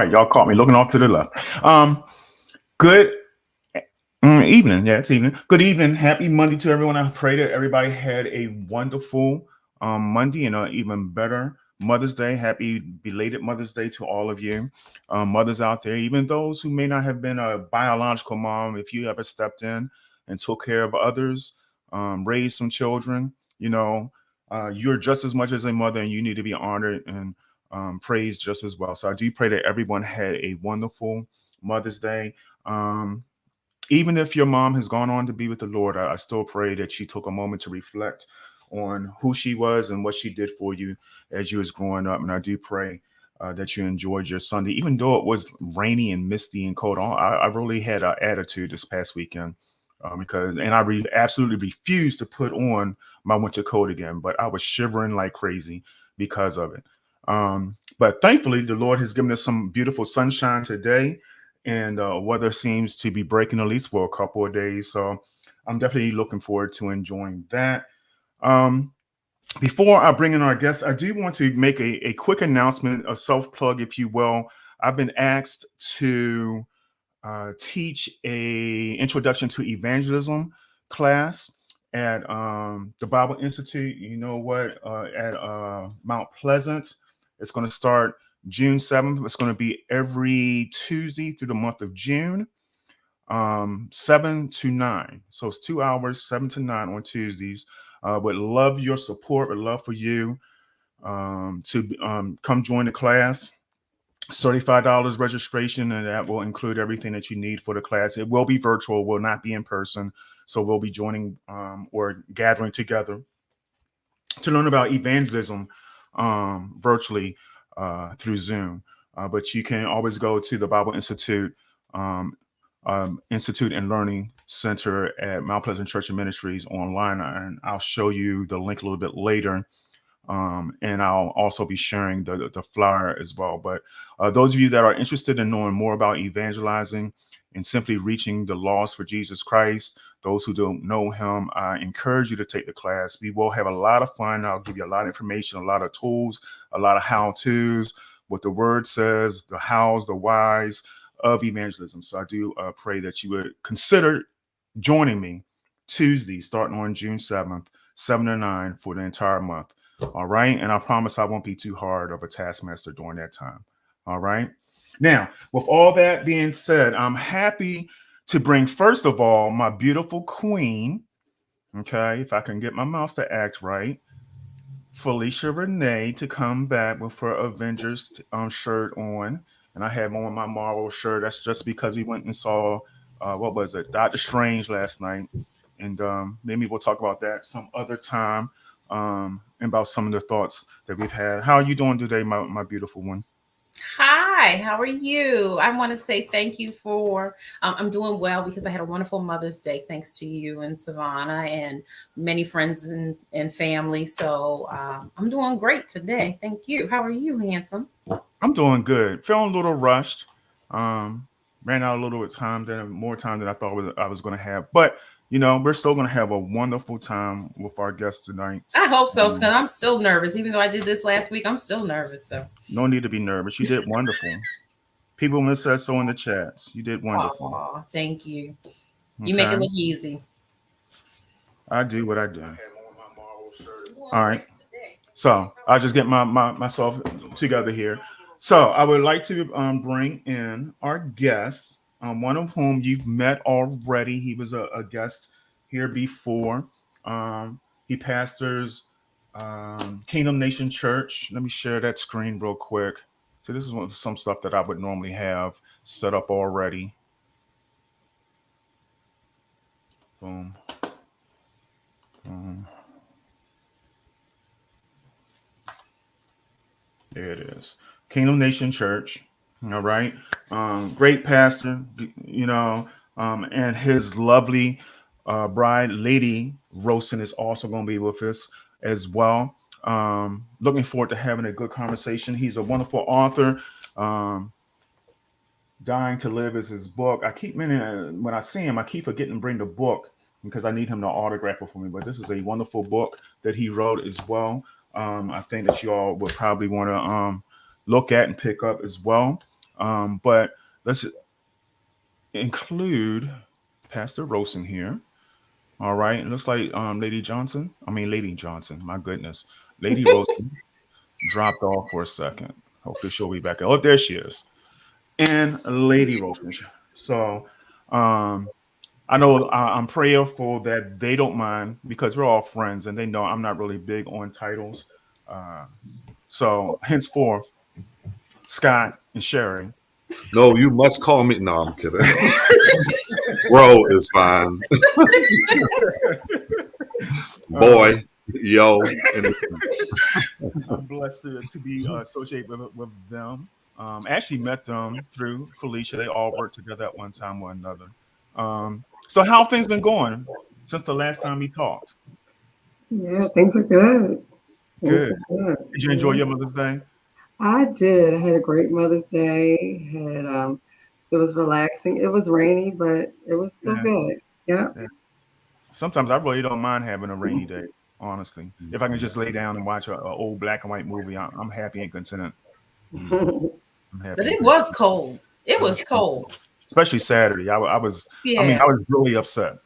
right, y'all caught me looking off to the left. Good evening. Yeah, it's evening. Good evening. Happy Monday to everyone. I pray that everybody had a wonderful Monday and an even better Mother's Day. Happy belated Mother's Day to all of you mothers out there, even those who may not have been a biological mom. If you ever stepped in and took care of others, raised some children, you're just as much as a mother, and you need to be honored and praised just as well. So I do pray that everyone had a wonderful Mother's Day. Even if your mom has gone on to be with the Lord, I still pray that she took a moment to reflect on who she was and what she did for you as you was growing up. And I do pray that you enjoyed your Sunday, even though it was rainy and misty and cold. I really had an attitude this past weekend absolutely refused to put on my winter coat again, but I was shivering like crazy because of it. But thankfully, the Lord has given us some beautiful sunshine today, and weather seems to be breaking at least for a couple of days. So I'm definitely looking forward to enjoying that. Before I bring in our guests, I do want to make a quick announcement, a self-plug, if you will. I've been asked to teach a introduction to evangelism class at the Bible Institute. You know what? At Mount Pleasant. It's going to start June 7th. It's going to be every Tuesday through the month of June, 7 to 9. So it's 2 hours, 7 to 9 on Tuesdays. Would love your support. Would love for you to come join the class. $35 registration, and that will include everything that you need for the class. It will be virtual, will not be in person. So we'll be joining or gathering together to learn about evangelism virtually through Zoom. But you can always go to the Bible Institute Institute and Learning Center at Mount Pleasant Church and Ministries online, and I'll show you the link a little bit later. And I'll also be sharing the flyer as well. But those of you that are interested in knowing more about evangelizing and simply reaching the lost for Jesus Christ, those who don't know him, I encourage you to take the class. We will have a lot of fun. I'll give you a lot of information, a lot of tools, a lot of how-tos, what the word says, the hows, the whys of evangelism. So I do pray that you would consider joining me Tuesday, starting on June 7th, 7 to 9 for the entire month. All right. And I promise I won't be too hard of a taskmaster during that time. All right. Now, with all that being said, I'm happy to bring, first of all, my beautiful queen. Okay. If I can get my mouse to act right, Felicia Renee, to come back with her Avengers shirt on. And I have on my Marvel shirt. That's just because we went and saw, what was it, Doctor Strange last night. And maybe we'll talk about that some other time. And about some of the thoughts that we've had. How are you doing today, my beautiful one? Hi, how are you? I want to say thank you for, I'm doing well because I had a wonderful Mother's Day thanks to you and Savannah and many friends and family. So I'm doing great today. Thank you. How are you, handsome? I'm doing good. Feeling a little rushed. Ran out a little bit more time than I thought I was going to have. But we're still going to have a wonderful time with our guests tonight. I hope so, because I'm still nervous. Even though I did this last week, I'm still nervous. So no need to be nervous. You did wonderful. People have said so in the chats. You did wonderful. aw, thank you. You make it Okay. look easy. I do what I do. All right. So I'll just get myself together here. So I would like to bring in our guest, one of whom you've met already. He was a guest here before. He pastors Kingdom Nation Church. Let me share that screen real quick. So this is some stuff that I would normally have set up already. Boom. Boom. There it is. Kingdom Nation Church. All right. Great pastor, and his lovely bride, Lady Rosen, is also going to be with us as well. Looking forward to having a good conversation. He's a wonderful author. Dying to Live is his book. I keep meaning, when I see him, I keep forgetting to bring the book because I need him to autograph it for me. But this is a wonderful book that he wrote as well. I think that you all would probably want to look at and pick up as well. But let's include Pastor Rosen here. All right. It looks like Lady Johnson, my goodness. Lady Rosen dropped off for a second. Hopefully she'll be back. Oh, there she is. And Lady Rosen. So um I'm prayerful that they don't mind because we're all friends and they know I'm not really big on titles. Uh, so henceforth, Scott and Sherry. No, you must call me. No, I'm kidding. Bro is fine. uh, Boy, yo, anything. I'm blessed to be associated with them. Actually met them through Felicia. They all worked together at one time or another. So how have things been going since the last time we talked? Yeah, things are good. Things Good. are good. Did you enjoy Yeah. your Mother's Day? I did. I had a great Mother's Day. Had it was relaxing. It was rainy, but it was still Yeah. good. Yeah. Yeah. Sometimes I really don't mind having a rainy day, honestly. If I can just lay down and watch a old black and white movie, I'm happy and content. I'm But happy and it content. was cold. It It was was cold. especially Saturday. I Yeah. was really upset.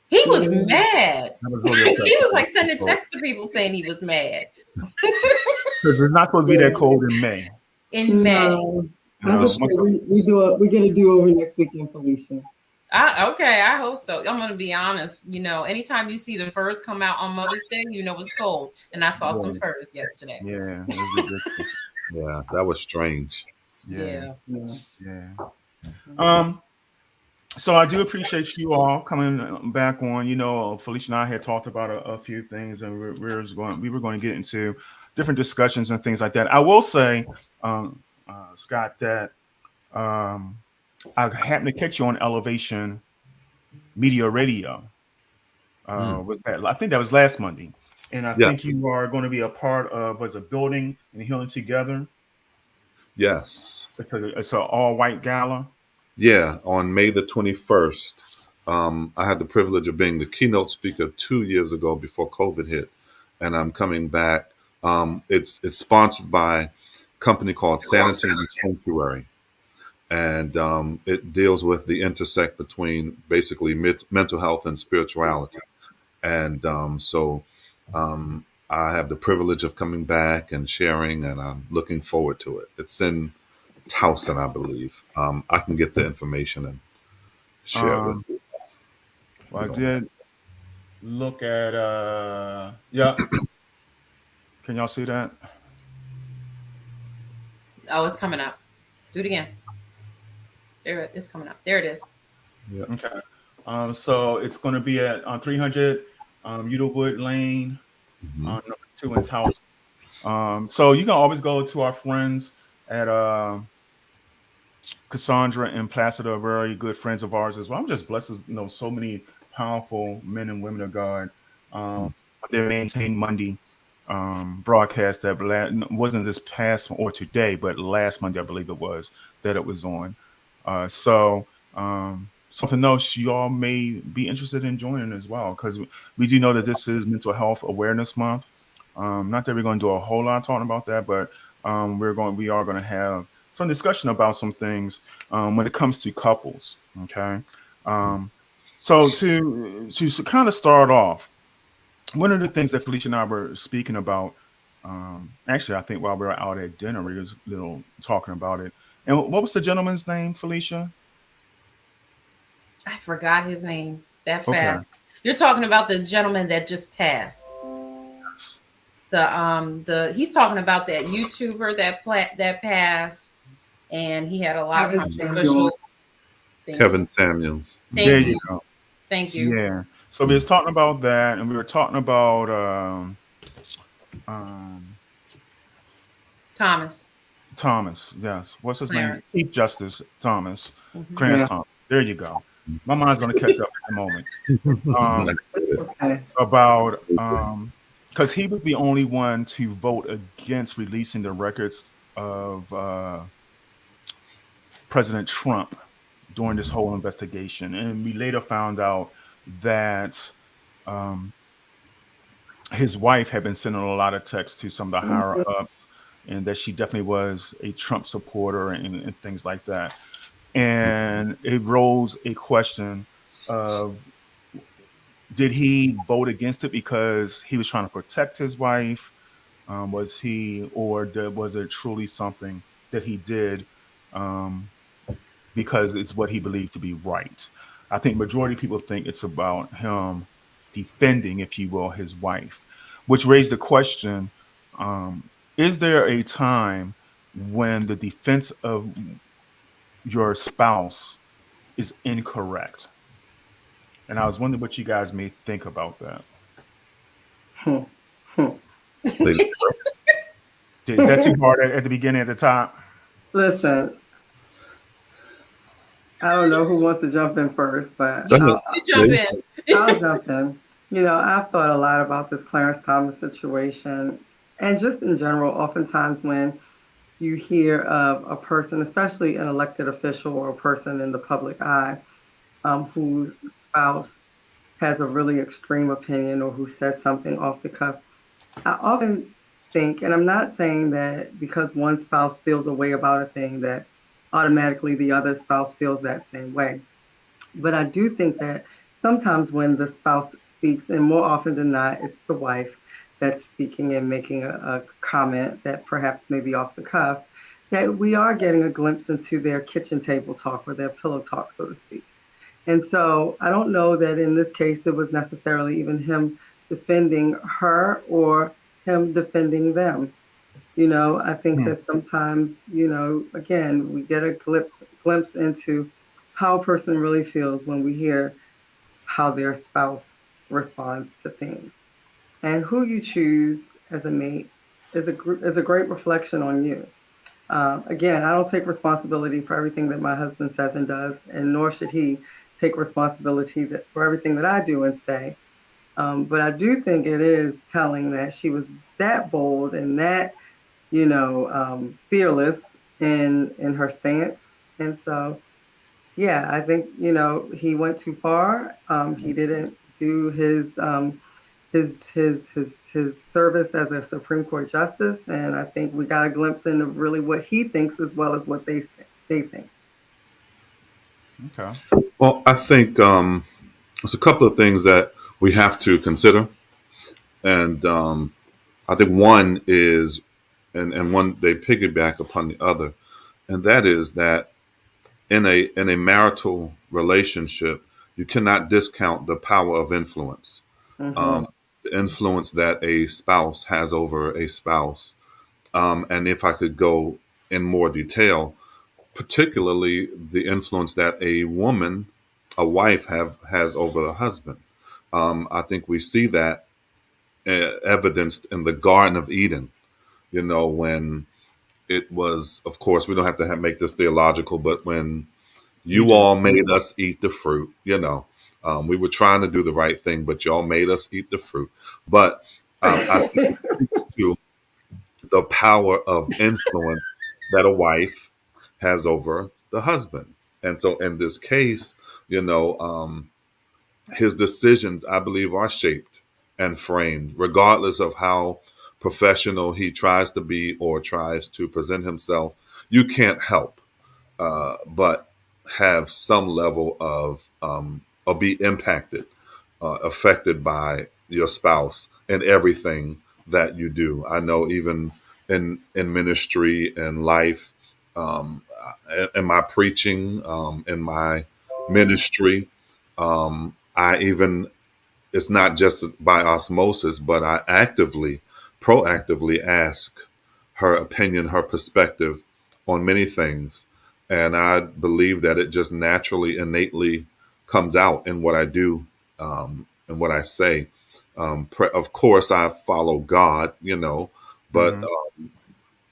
He was Yeah. mad. I was really upset. He was like sending texts to people saying he was mad Because it's not supposed to be that Yeah. cold in May. in May. No, You I know, just say we get a do over next weekend, Felicia. Okay, I hope so. I'm gonna be honest. Anytime you see the furs come out on Mother's Day, you know it's cold. And I saw some yeah, furs yesterday. yeah, it was ridiculous. Yeah, that was strange. Yeah, Yeah. Yeah. yeah. Um, so I do appreciate you all coming back on. Felicia and I had talked about a few things, and we were going to get into different discussions and things like that. I will say, Scott, that um, I happened to catch you on Elevation Media Radio. Mm, Was that? I think that was last Monday, and I think yes, you are going to be a part of was a building and healing together. yes. It's a all white gala. Yeah, on May the 21st, I had the privilege of being the keynote speaker 2 years ago before COVID hit, and I'm coming back. It's sponsored by a company called Sanity and Sanctuary, and it deals with the intersect between basically mental health and spirituality. And I have the privilege of coming back and sharing, and I'm looking forward to it. It's in Towson, I believe. I can get the information and share it with Um, you if well, you I don't mind. did look at. Yeah, can y'all see that? Oh, it's coming up. Do it again. There it's coming up. There it is. Yeah. Okay. So it's going to be at on 300 Udallwood Lane Hmm. on number 2 in Taos. So you can always go to our friends at Cassandra and Placido are very good friends of ours as well. I'm just blessed to know so many powerful men and women of God. They maintained Monday broadcast that wasn't this past or today, but last Monday, I believe it was, that it was on. Something else you all may be interested in joining as well, because we do know that this is Mental Health Awareness Month. Not that we're going to do a whole lot talking about that, but we are going to have some discussion about some things when it comes to couples. Okay, um, so to kind of start off, one of the things that Felicia and I were speaking about, actually, I think while we were out at dinner, we was talking about it. And what was the gentleman's name, Felicia? I forgot his name that Okay. fast. You're talking about the gentleman that just passed. The he's talking about that YouTuber that passed, and he had a lot of Kevin Samuel. controversial things. Kevin Samuels. There Thank Hmm. you you. go. Thank you. Yeah. So we was talking about that, and we were talking about um, Thomas Thomas. Yes. What's his name? Clarence. Chief Justice Thomas. Hmm. Clarence Yeah. Thomas. There you go. My mind's going to catch up in a moment. I Um, get it. Okay. about because he was the only one to vote against releasing the records of President Trump during this whole investigation, and we later found out that um, his wife had been sending a lot of texts to some of the higher Mhm. ups and that she definitely was a Trump supporter and things like that. And it rose a question of, did he vote against it because he was trying to protect his wife? Was he, or was it truly something that he did um, because it's what he believed to be right? I think majority of people think it's about him defending, if you will, his wife, which raised the question: is there a time when the defense of your spouse is incorrect? And I was wondering what you guys may think about that. Hmm. Hmm. Lady, Is that too hard at the beginning, at the top? Listen, I don't know who wants to jump in first, but go ahead. You jump Lady. in. I'll jump in. I've thought a lot about this Clarence Thomas situation, and just in general, oftentimes when you hear of a person, especially an elected official or a person in the public eye, whose spouse has a really extreme opinion or who says something off the cuff, I often think, and I'm not saying that because one spouse feels a way about a thing that automatically the other spouse feels that same way. But I do think that sometimes when the spouse speaks, and more often than not, it's the wife that's speaking and making a comment that perhaps may be off the cuff, that we are getting a glimpse into their kitchen table talk or their pillow talk, so to speak. And so I don't know that in this case it was necessarily even him defending her or him defending them. I think Hmm. that sometimes, again, we get a glimpse into how a person really feels when we hear how their spouse responds to things. And who you choose as a mate is a great reflection on you. Again, I don't take responsibility for everything that my husband says and does, and nor should he take responsibility for everything that I do and say. But I do think it is telling that she was that bold and that fearless in her stance. And so, yeah, I think he went too far. He didn't do his service as a Supreme Court justice, and I think we got a glimpse into really what he thinks as well as what they think. Okay. Well, I think there's a couple of things that we have to consider, and I think one is, and one they piggyback upon the other, and that is that in a marital relationship, you cannot discount the power of influence, Hmm. the influence that a spouse has over a spouse. And if I could go in more detail, particularly the influence that a wife has over a husband. I think we see that evidenced in the Garden of Eden. When it was, of course, we don't have to make this theological, but when We you do. all made us eat the fruit, we were trying to do the right thing, but y'all made us eat the fruit. But I think it speaks to the power of influence that a wife has over the husband. And so in this case, you know, um, his decisions, I believe, are shaped and framed, regardless of how professional he tries to be or tries to present himself. You can't help but have some level of or be impacted, affected by your spouse in everything that you do. I know even in ministry and life, in my preaching, in my ministry, I even it's not just by osmosis, but I proactively ask her opinion, her perspective on many things. And I believe that it just naturally, innately comes out in what I do and what I say. Of course, I follow God, but Hmm.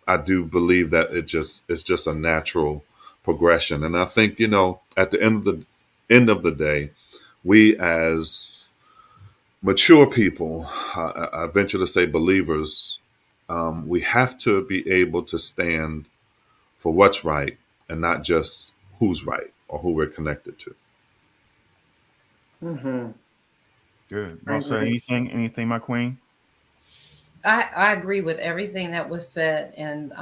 I do believe that it's just a natural progression. And I think, at the end of the day, we as mature people, I venture to say believers, we have to be able to stand for what's right and not just who's right or who we're connected to. Hmm. Good. I Well said. agree. Anything, my queen? I agree with everything that was said, and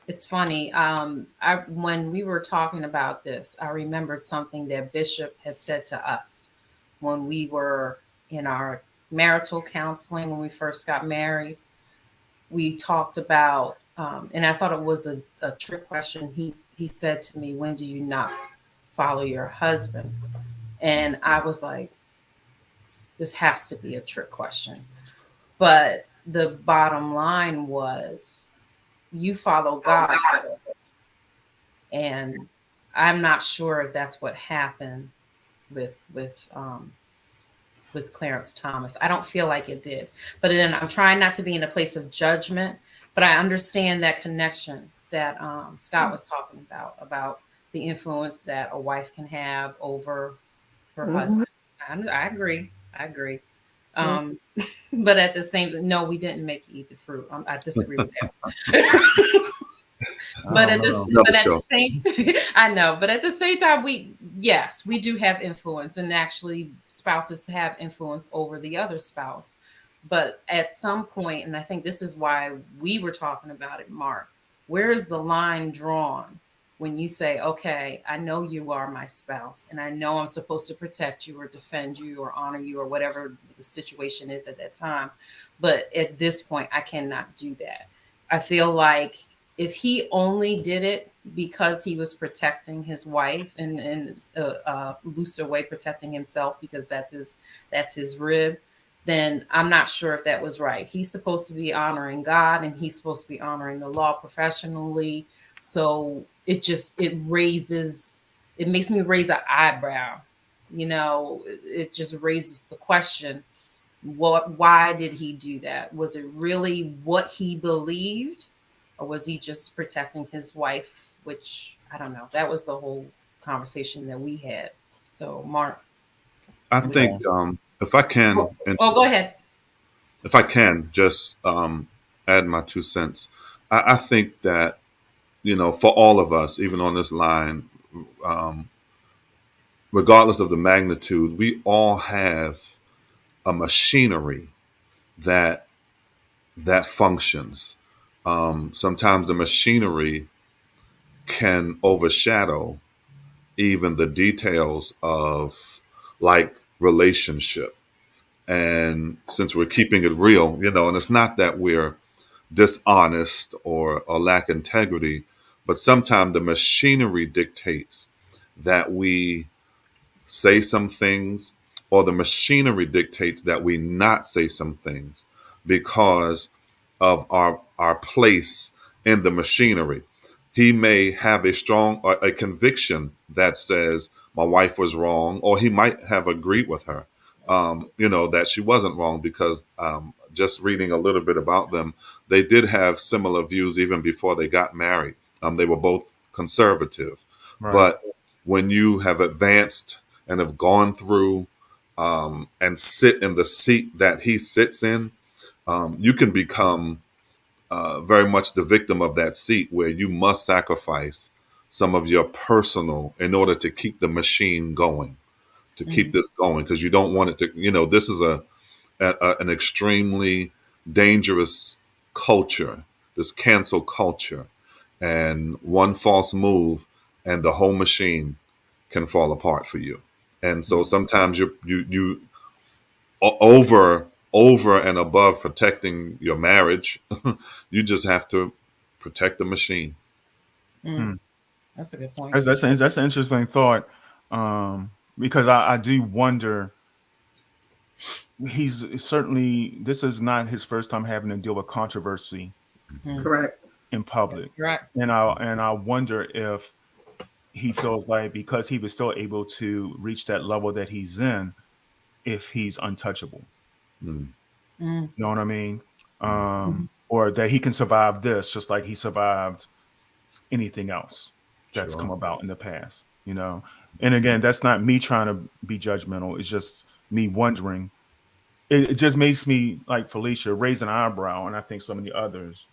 it's funny. I when we were talking about this, I remembered something that Bishop had said to us when we were in our marital counseling when we first got married. We talked about, and I thought it was a trick question. He said to me, "When do you not follow your husband?" And I was like, "This has to be a trick question." But the bottom line was, you follow God first. And I'm not sure if that's what happened with with um, with Clarence Thomas. I don't feel like it did. But then I'm trying not to be in a place of judgment, but I understand that connection that Scott was talking about the influence that a wife can have over her Hmm. husband. I agree. I agree. Yeah. Um, but at the same, no, we didn't make you eat the fruit. I disagree with that. I But don't at know. this, No, but at the sure. same, I know. But at the same time, yes, we do have influence, and actually, spouses have influence over the other spouse. But at some point, and I think this is why we were talking about it, Mark. Where is the line drawn when you say, "Okay, I know you are my spouse, and I know I'm supposed to protect you or defend you or honor you or whatever the situation is at that time," but at this point, I cannot do that. I feel like if he only did it because he was protecting his wife and in a looser way protecting himself because that's his rib, then I'm not sure if that was right. He's supposed to be honoring God and he's supposed to be honoring the law professionally. So it makes me raise an eyebrow. It just raises the question, why did he do that? Was it really what he believed, or was he just protecting his wife? Which I don't know. That was the whole conversation that we had. So, Mark, I what do you? think if I can, Oh, oh, go ahead. if I can just add my 2 cents, I think that for all of us, even on this line, um, regardless of the magnitude, we all have a machinery that that functions. Sometimes the machinery can overshadow even the details of like relationship. And since we're keeping it real, and it's not that we're dishonest or lack integrity, but sometimes the machinery dictates that we say some things, or the machinery dictates that we not say some things because of our place in the machinery. He may have a strong a conviction that says my wife was wrong, or he might have agreed with her, that she wasn't wrong because just reading a little bit about them, they did have similar views even before they got married. They were both conservative, Right. but when you have advanced and have gone through and sit in the seat that he sits in, you can become very much the victim of that seat where you must sacrifice some of your personal in order to keep the machine going, to keep Mhm. this going, because you don't want it to, this is an extremely dangerous culture, this cancel culture. And one false move and the whole machine can fall apart for you. And so sometimes you over and above protecting your marriage, you just have to protect the machine. Mm, Hmm. that's a good point. That's an interesting thought, because I do wonder. He's certainly, this is not his first time having to deal with controversy Mm, Correct. in that's public, correct. and I wonder if he feels like because he was still able to reach that level that he's in, if he's untouchable. Mm, Mm, You know what I mean? mm, mhm. Or that he can survive this just like he survived anything else that's come sure. about in the past. And again, that's not me trying to be judgmental. It's just me wondering. It just makes me, like Felicia, raise an eyebrow, and I think so many others.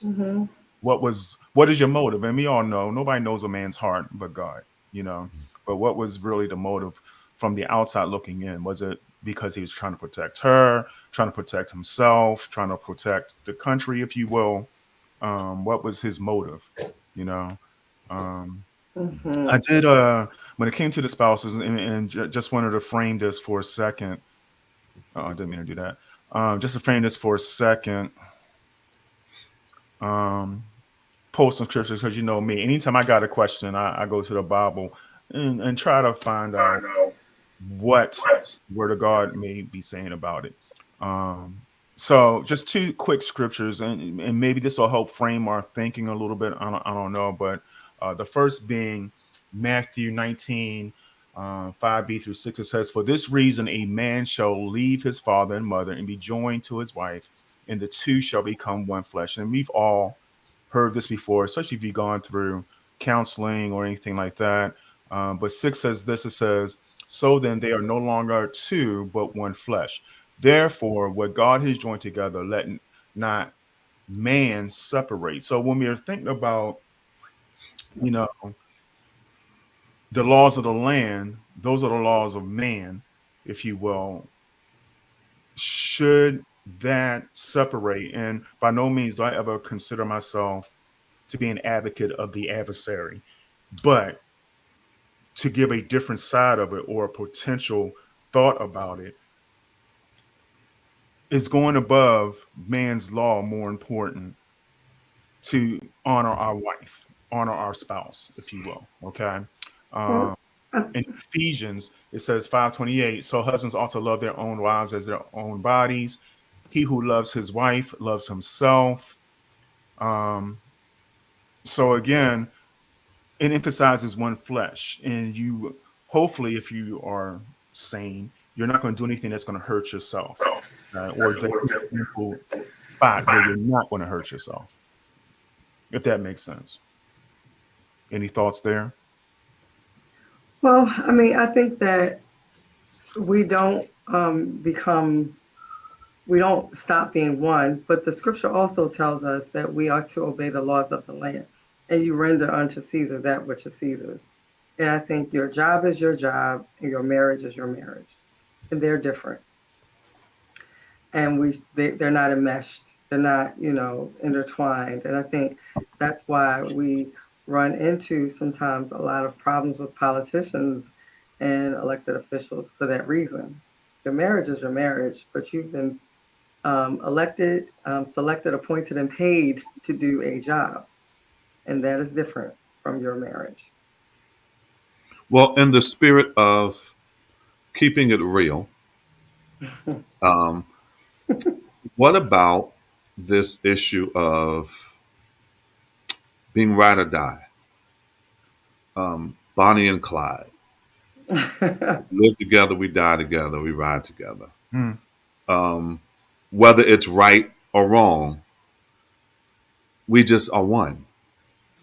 Hmm. What is your motive? And we all know nobody knows a man's heart but God. you know but what was really the motive from the outside looking in? Was it because he was trying to protect her, trying to protect himself, trying to protect the country, if you will. What was his motive? You know, um, I Hmm. did when it came to the spouses, and just wanted to frame this for a second. Oh, I didn't mean to do that. Just to frame this for a second. Um, Post some scriptures because you know me. Anytime I got a question, I go to the Bible and try to find out what Word of God may be saying about it. Um, so just two quick scriptures, and maybe this will help frame our thinking a little bit. I don't know, but the first being Matthew 19. 5b through 6, it says, "For this reason, a man shall leave his father and mother and be joined to his wife, and the two shall become one flesh." And we've all heard this before, especially if you've gone through counseling or anything like that. But 6 says this, it says, "So then they are no longer two, but one flesh. Therefore, what God has joined together, let not man separate." So when we are thinking about, you know, the laws of the land, those are the laws of man, if you will. Should that separate? And by no means do I ever consider myself to be an advocate of the adversary, but to give a different side of it or a potential thought about it, is going above man's law more important to honor our wife, honor our spouse, if you will. Okay. Um, Well, I, in Ephesians, it says 5:28. So husbands also love their own wives as their own bodies. He who loves his wife loves himself. Um, so again, it emphasizes one flesh, and you hopefully, if you are sane, you're not going to do anything that's going to hurt yourself, or that simple spot where you're not going to hurt yourself, if that makes sense. Any thoughts there? well, I mean, I think that we don't become, we don't stop being one, but the scripture also tells us that we are to obey the laws of the land, and you render unto Caesar that which is Caesar's. And I think your job is your job, and your marriage is your marriage, and they're different, and they're not enmeshed, they're not intertwined, and I think that's why we run into sometimes a lot of problems with politicians and elected officials for that reason. Your marriage is your marriage, but you've been elected, selected, appointed, and paid to do a job, and that is different from your marriage. Well, in the spirit of keeping it real, um, what about this issue of being ride or die? Bonnie and Clyde. Live together, we die together, we ride together. Hmm. Whether it's right or wrong, we just are one.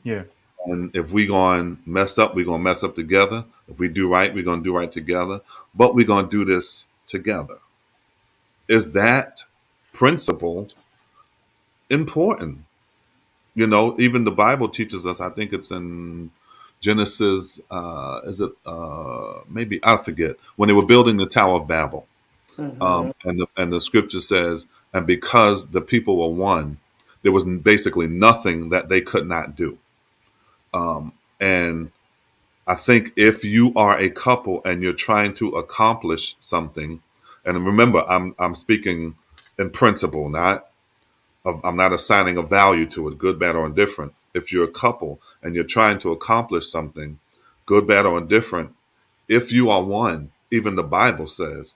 Yeah. And if we going to mess up, we're going to mess up together. If we do right, we're going to do right together. But we're going to do this together. Is that principle important? You know, even the Bible teaches us, I think it's in Genesis, is it, maybe, I forget, when they were building the Tower of Babel. Hmm. And the scripture says, and because the people were one, there was basically nothing that they could not do. And I think if you are a couple and you're trying to accomplish something, and remember, I'm speaking in principle, I'm not assigning a value to it, good, bad, or indifferent. If you're a couple and you're trying to accomplish something, good, bad, or indifferent, if you are one, even the Bible says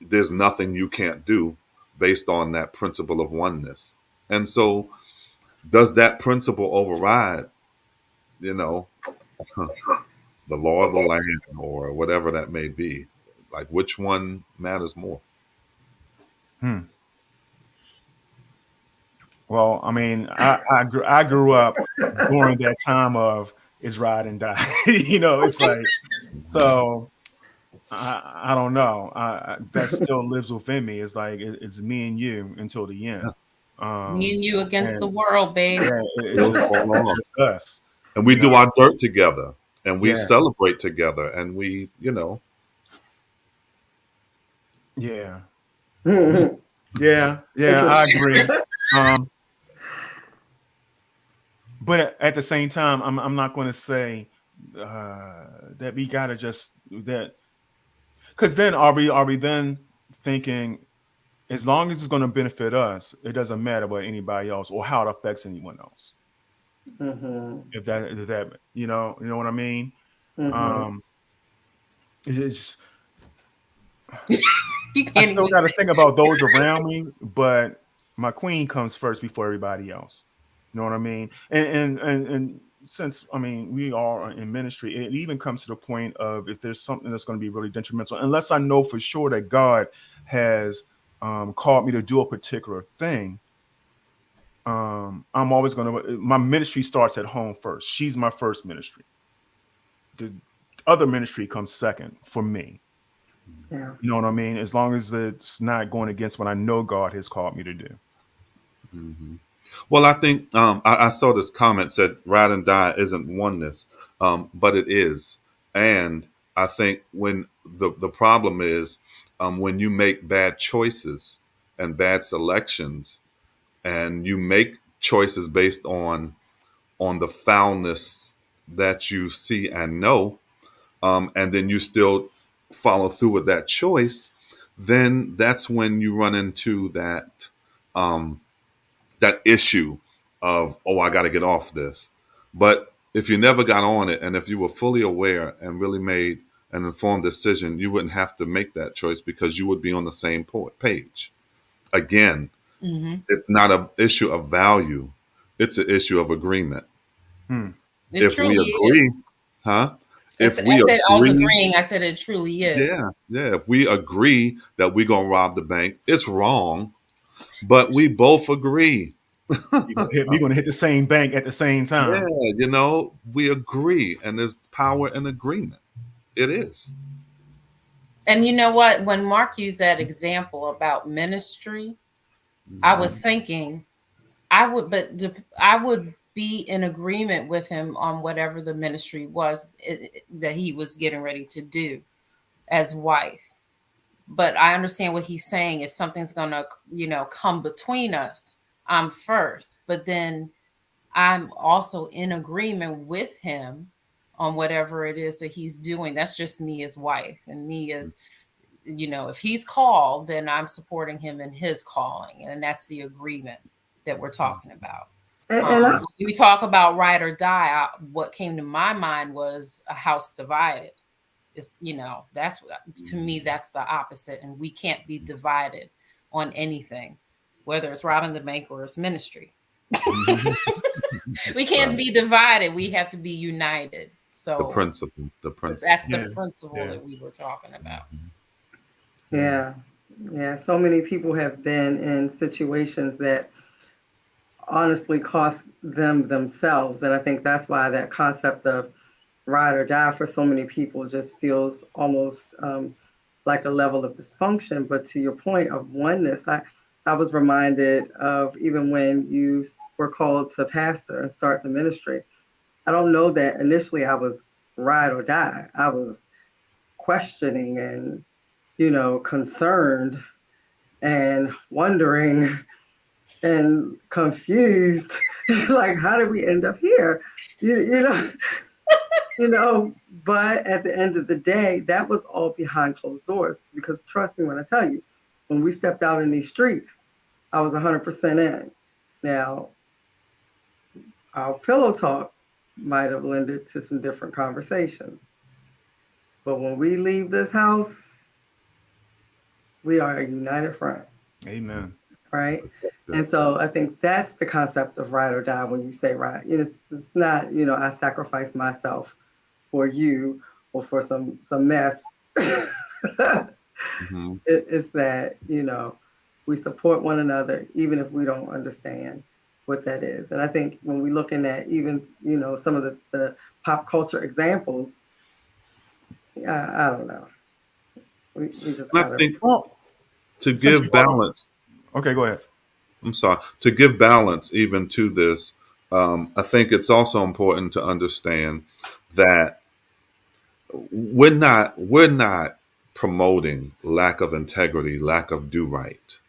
there's nothing you can't do based on that principle of oneness. And so, does that principle override, you know, the law of the land or whatever that may be? Like, which one matters more? Hmm. Well, I mean, I grew up during that time of is ride and die. It's like, so I don't know. That still lives within me. It's like it's me and you until the end. Me Um, and you against the and world, babe. yeah, What's going on? it's just us. And we You know, do our dirt together and we yeah, celebrate together and we, Yeah. Interesting. Yeah. Yeah. I agree. Um, but at the same time, I'm not going to say that we got to just that because then are we then thinking as long as it's going to benefit us, it doesn't matter about anybody else or how it affects anyone else. Mm-hmm. If that you know what I mean. Mm-hmm. Um, it's You I can't still even got to say. think about those around me, but my queen comes first before everybody else. You know what I mean? And since I mean we are in ministry, it even comes to the point of if there's something that's going to be really detrimental, unless I know for sure that God has called me to do a particular thing. I'm always going to. My ministry starts at home first. She's my first ministry. The other ministry comes second for me. Yeah. You know what I mean? As long as it's not going against what I know God has called me to do. Hmm. Well, I think I saw this comment said ride and die isn't oneness, but it is. And I think when the problem is when you make bad choices and bad selections, and you make choices based on the foulness that you see and know, and then you still follow through with that choice, then that's when you run into um, that issue of, oh, I got to get off this. But if you never got on it, and if you were fully aware and really made an informed decision, you wouldn't have to make that choice because you would be on the same page. Again, Hmm. it's not an issue of value; it's an issue of agreement. Hmm. It If we truly agree, is. huh? It's, If I we said I was agree, agreeing. I said it truly is. yeah, yeah. If we agree that we're gonna rob the bank, it's wrong, but we both agree. We're gonna hit the same bank at the same Yeah, time. we agree, and there's power in agreement. It is. And you know what? When Mark used that example about ministry, I was Mhm. thinking I would be in agreement with him on whatever the ministry was that he was getting ready to do as wife. But I understand what he's saying. If something's gonna, come between us, I'm first. But then I'm also in agreement with him on whatever it is that he's doing. That's just me as wife, and me as, if he's called, then I'm supporting him in his calling, and that's the agreement that we're talking about. And I, When we talk about ride or die, what came to my mind was a house divided. Is, that's, to me, that's the opposite, and we can't be divided on anything, whether it's robbing the bank or it's ministry. Mhm. We can't Right. be divided. We have to be united. The So principle. The that's principle. the Yeah, principle yeah. that we were talking about. Yeah. yeah, yeah. So many people have been in situations that honestly cost them themselves, and I think that's why that concept of ride or die for so many people just feels almost like a level of dysfunction. But to your point of oneness, I was reminded of even when you were called to pastor and start the ministry. I don't know that initially I was ride or die. I was questioning and, concerned and wondering and confused. Like, how did we end up here? You, you know, but at the end of the day, that was all behind closed doors. Because trust me when I tell you, when we stepped out in these streets, I was 100% in. Now, our pillow talk might have lended to some different conversations. But when we leave this house, we are a united front, Amen. right? Yeah. And so I think that's the concept of ride or die when you say ride. It's not, I sacrifice myself for you or for some mess. Hmm. It's that, we support one another, even if we don't understand what that is. And I think when we looking at even, some of the pop culture examples, I don't know. We just I gotta, think Well, to since you give brought up, balance, okay, go ahead. I'm sorry, to give balance even to this, I think it's also important to understand that we're not promoting lack of integrity, lack of do right.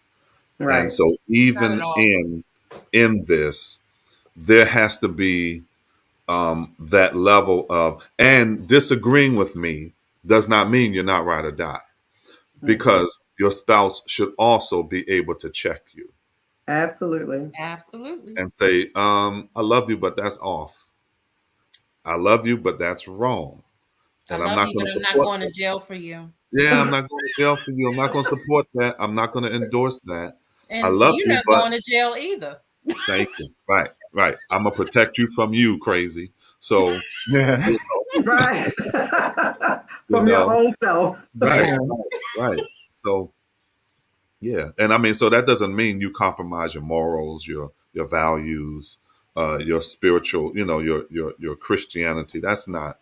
And Right. so Not at even all. in this, there has to be that level of, and disagreeing with me does not mean you're not ride or die, Hmm. because your spouse should also be able to check you Absolutely. Absolutely. and say, I love you, but that's off. I love you, but that's wrong. I And I'm love not you, going but to I'm not support going to that. jail for you. Yeah, I'm not going to jail for you. I'm not going to support that. I'm not going to endorse that. I And love you're you, not but going to jail either. thank you. Right, right. I'm going to protect you from you, crazy. So, Yeah. Right. you From your know, own self. right, Yeah. Yes. right. So, yeah. And I mean, so that doesn't mean you compromise your morals, your values, your spiritual, your Christianity. That's not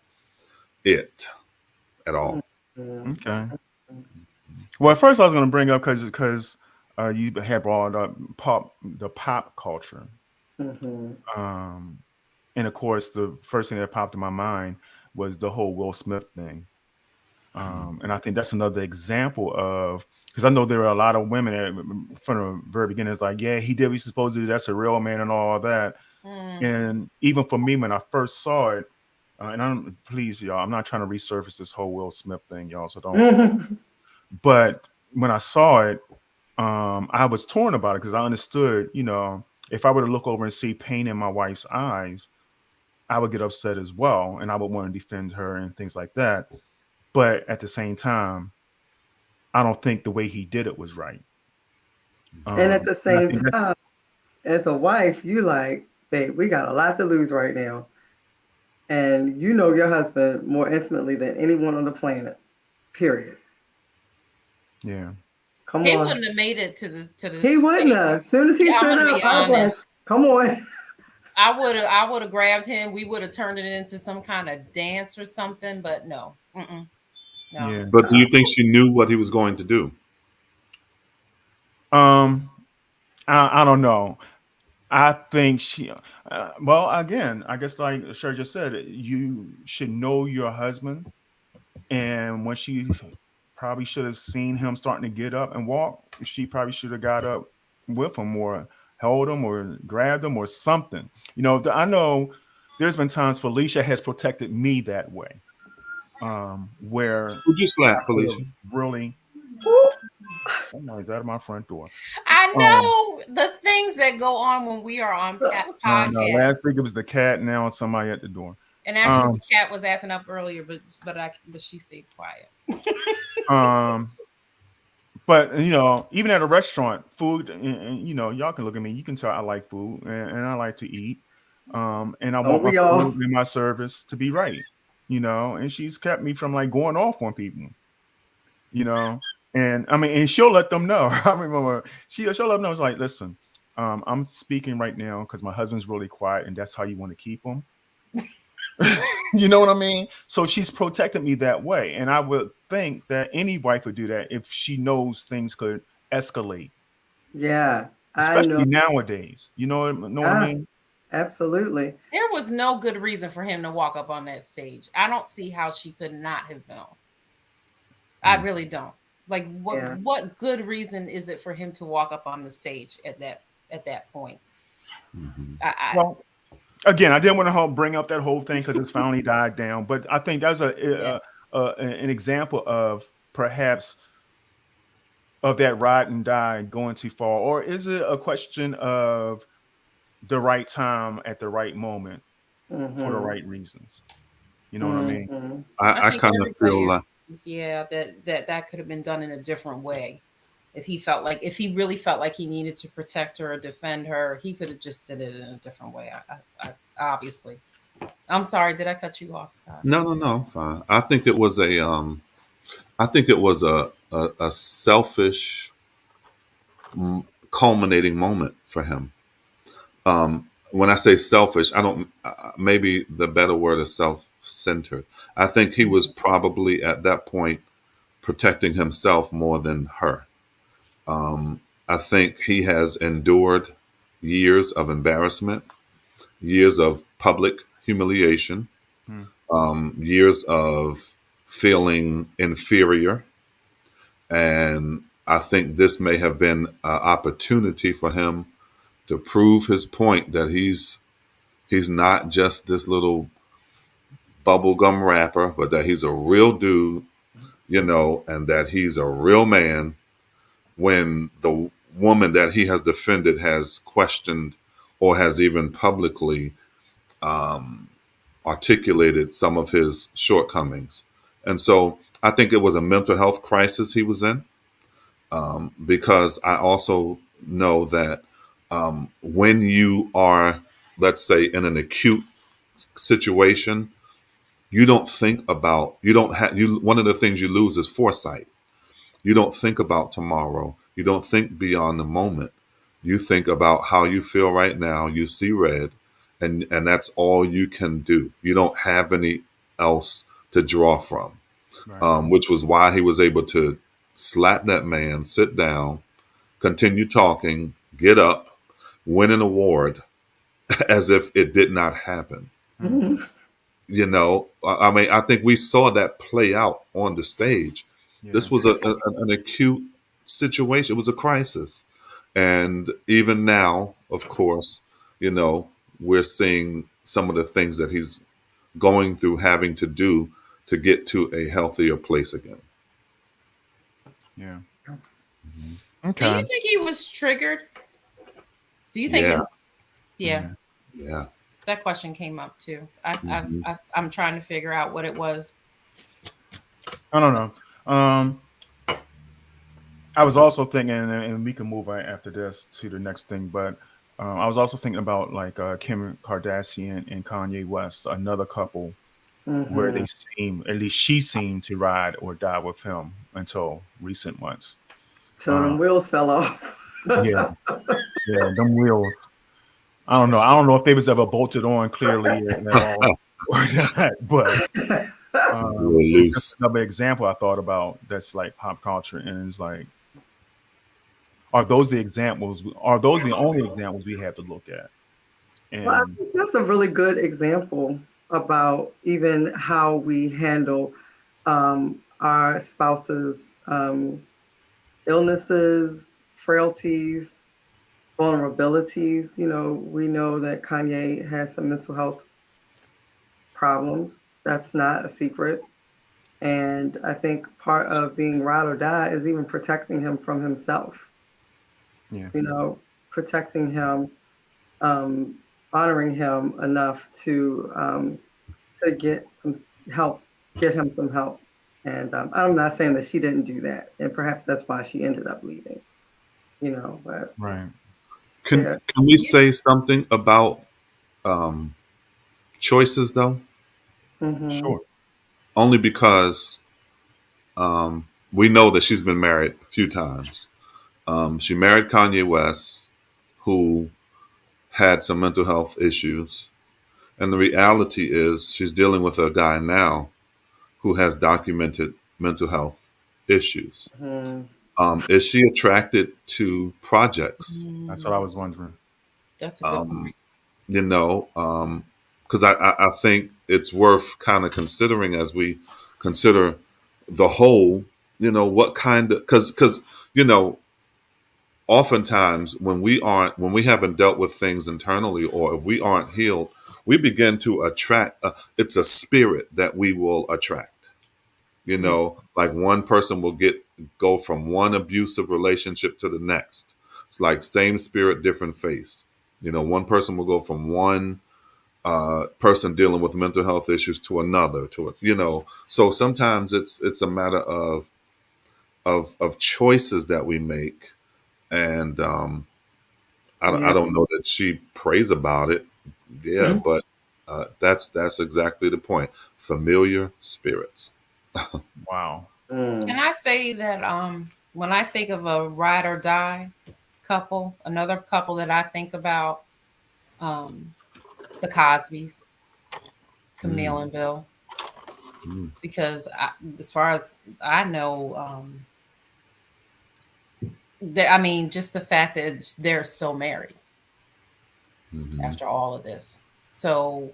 it at all. Mhm. Okay. Well, at first I was going to bring up because you had brought up pop culture, Mhm. um, and of course the first thing that popped in my mind was the whole Will Smith thing, and I think that's another example of, because I know there are a lot of women that, from the very beginning, it's like, yeah, he did what he's supposed to do. That's a real man and all that. Mm. And even for me, when I first saw it, and I'm please, y'all, I'm not trying to resurface this whole Will Smith thing, y'all. So don't. Mhm. But when I saw it, I was torn about it because I understood, if I were to look over and see pain in my wife's eyes, I would get upset as well, and I would want to defend her and things like that. But at the same time, I don't think the way he did it was right. And at the And I same think that's time, as a wife, you like, babe, we got a lot to lose right now. And you know your husband more intimately than anyone on the planet. Period. yeah, Come He on. wouldn't have made it to the He wouldn't stage. have. As soon as he Yeah, I'm stood gonna up, be I was honest. like, come on. I would have grabbed him. We would have turned it into some kind of dance or something. But no, no. yeah. But do you think she knew what he was going to do? Um, I don't know. I think well, again, I guess like Sher just said, you should know your husband. And when she probably should have seen him starting to get up and walk, she probably should have got up with him or held him or grabbed him or something. I know there's been times Felicia has protected me that way, where Would you I slap could have Felicia? really, Woo. somebody's out of my front door. I Um, know the things that go on when we are on I know last podcasts. week it was the cat, now it's somebody at the door. And actually, Um, the cat was acting up earlier, but she stayed quiet. um, But even at a restaurant, food, and y'all can look at me. You can tell I like food, and I like to eat. And I Don't want my we all? food and my service to be right. And she's kept me from like going off on people. You know, and I mean, and she'll let them know. I remember she'll let them know. It's like, listen, I'm speaking right now because my husband's really quiet, and that's how you want to keep him. You know what I mean? So she's protected me that way. And I would think that any wife would do that if she knows things could escalate, Yeah, I know. especially nowadays. You know what I Yes, mean? absolutely. There was no good reason for him to walk up on that stage. I don't see how she could not have known. I Hmm. really don't. Like Yeah. what good reason is it for him to walk up on the stage at that point? Hmm. I Well, again, I didn't want to bring up that whole thing because it's finally died down. But I think that's yeah. an example of perhaps of that ride and die going too far, or is it a question of the right time at the right moment for the Mhm. right reasons? You know what I mean? Mhm. I I think kind of everybody feel like, agrees, yeah, that could have been done in a different way. If he really felt like he needed to protect her or defend her, he could have just did it in a different way. Obviously. I'm sorry, did I cut you off, Scott? no, no, no, fine. I think it was a selfish culminating moment for him. When I say selfish, I don't. Maybe the better word is self-centered. I think he was probably at that point protecting himself more than her. I think he has endured years of embarrassment, years of public humiliation, Hmm. years of feeling inferior, And I think this may have been an opportunity for him to prove his point that he's not just this little bubblegum rapper, but that he's a real dude, and that he's a real man when the woman that he has defended has questioned or has even publicly articulated some of his shortcomings. And so I think it was a mental health crisis he was in, because I also know that when you are, let's say, in an acute situation, you don't have, one of the things you lose is foresight. You don't think about tomorrow. You don't think beyond the moment. You think about how you feel right now. You see red, and that's all you can do. You don't have any else to draw from, Right. which was why he was able to slap that man, sit down, continue talking, get up, win an award as if it did not happen. Mm. I mean, I think we saw that play out on the stage. Yeah. This was an acute situation. It was a crisis. And even now, of course, we're seeing some of the things that he's going through, having to do to get to a healthier place again. Yeah. Do you Okay. think he was triggered? Do you think Yeah. yeah, Yeah. Yeah. that question came up too. Mhm. I'm trying to figure out what it was. I don't know. I was also thinking, and we can move on after this to the next thing, but I was also thinking about like Kim Kardashian and Kanye West, another couple where Hmm. they seem, at least she seemed to ride or die with him until recent months. So Uh, them wheels fell off. yeah, yeah, them wheels. I don't know. I don't know if they was ever bolted on clearly at all or not, but You were it's just loose. another example I thought about that's like pop culture, and it's like, are those the examples? Are those the only examples we have to look at? Well, I And think that's a really good example about even how we handle our spouses' illnesses, frailties, vulnerabilities. We know that Kanye has some mental health problems. That's not a secret. And I think part of being ride or die is even protecting him from himself, yeah, you know, protecting him, um, honoring him enough to get some help, get him some help. And I'm not saying that she didn't do that. And perhaps that's why she ended up leaving, but right, Can yeah. can we say something about um, choices though? Hmm. sure, Only because we know that she's been married a few times. She married Kanye West, who had some mental health issues. And the reality is, she's dealing with a guy now who has documented mental health issues. Hmm. Is she attracted to projects? that's what I Mm, was wondering. that's a good Um, point. you know, because I think it's worth kind of considering as we consider the whole, what kind of, because, you know, oftentimes when we haven't dealt with things internally, or if we aren't healed, we begin to attract, it's a spirit that we will attract, like one person will go from one abusive relationship to the next. It's like same spirit, different face. One person will go from one person dealing with mental health issues to another, so sometimes it's a matter of choices that we make. And I Yeah. don't know that she prays about it. Yeah, but that's exactly the point. Familiar spirits. Wow. Can Mm. I say that when I think of a ride or die couple, another couple that I think about, um, the Cosbys, Mm, Camille and Bill, mm, because as far as I know, I mean, just the fact that they're still married mhm. after all of this. So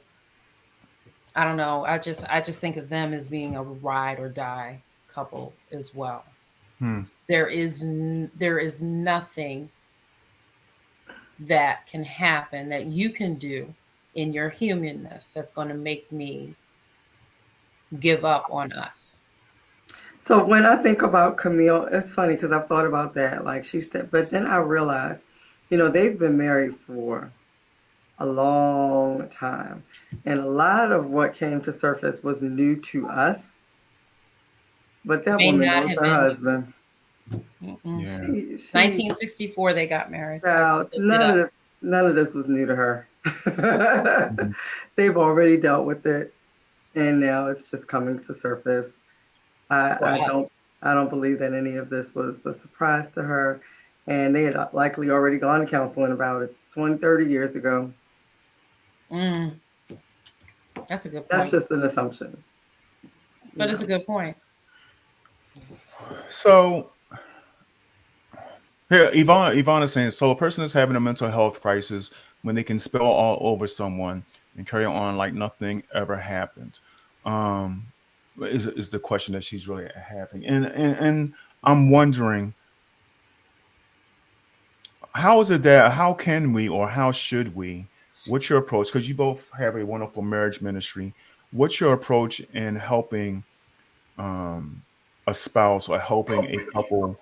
I don't know. I just think of them as being a ride or die couple as well. Hmm. There is nothing that can happen that you can do in your humanness that's going to make me give up on us. So when I think about Camille, it's funny because I've thought about that. Like she said, but then I realized, they've been married for a long time. And a lot of what came to surface was new to us, but that May woman not knows have her been husband. new. Mm-mm. Yeah. She 1964 they got married. I child, just looked it up. none of this was new to her. Mhm. They've already dealt with it, and now it's just coming to surface. I, For I don't us. I don't believe that any of this was a surprise to her, and they had likely already gone to counseling about it 20, 30 years ago. Mm, that's a good That's point. just an assumption, you But it's a know. good point. So here, Yvonne is saying, so a person is having a mental health crisis when they can spill all over someone and carry on like nothing ever happened. Um, is the question that she's really having, and I'm wondering, how is it that how can we or how should we? What's your approach? Because you both have a wonderful marriage ministry. What's your approach in helping um, a spouse or helping a couple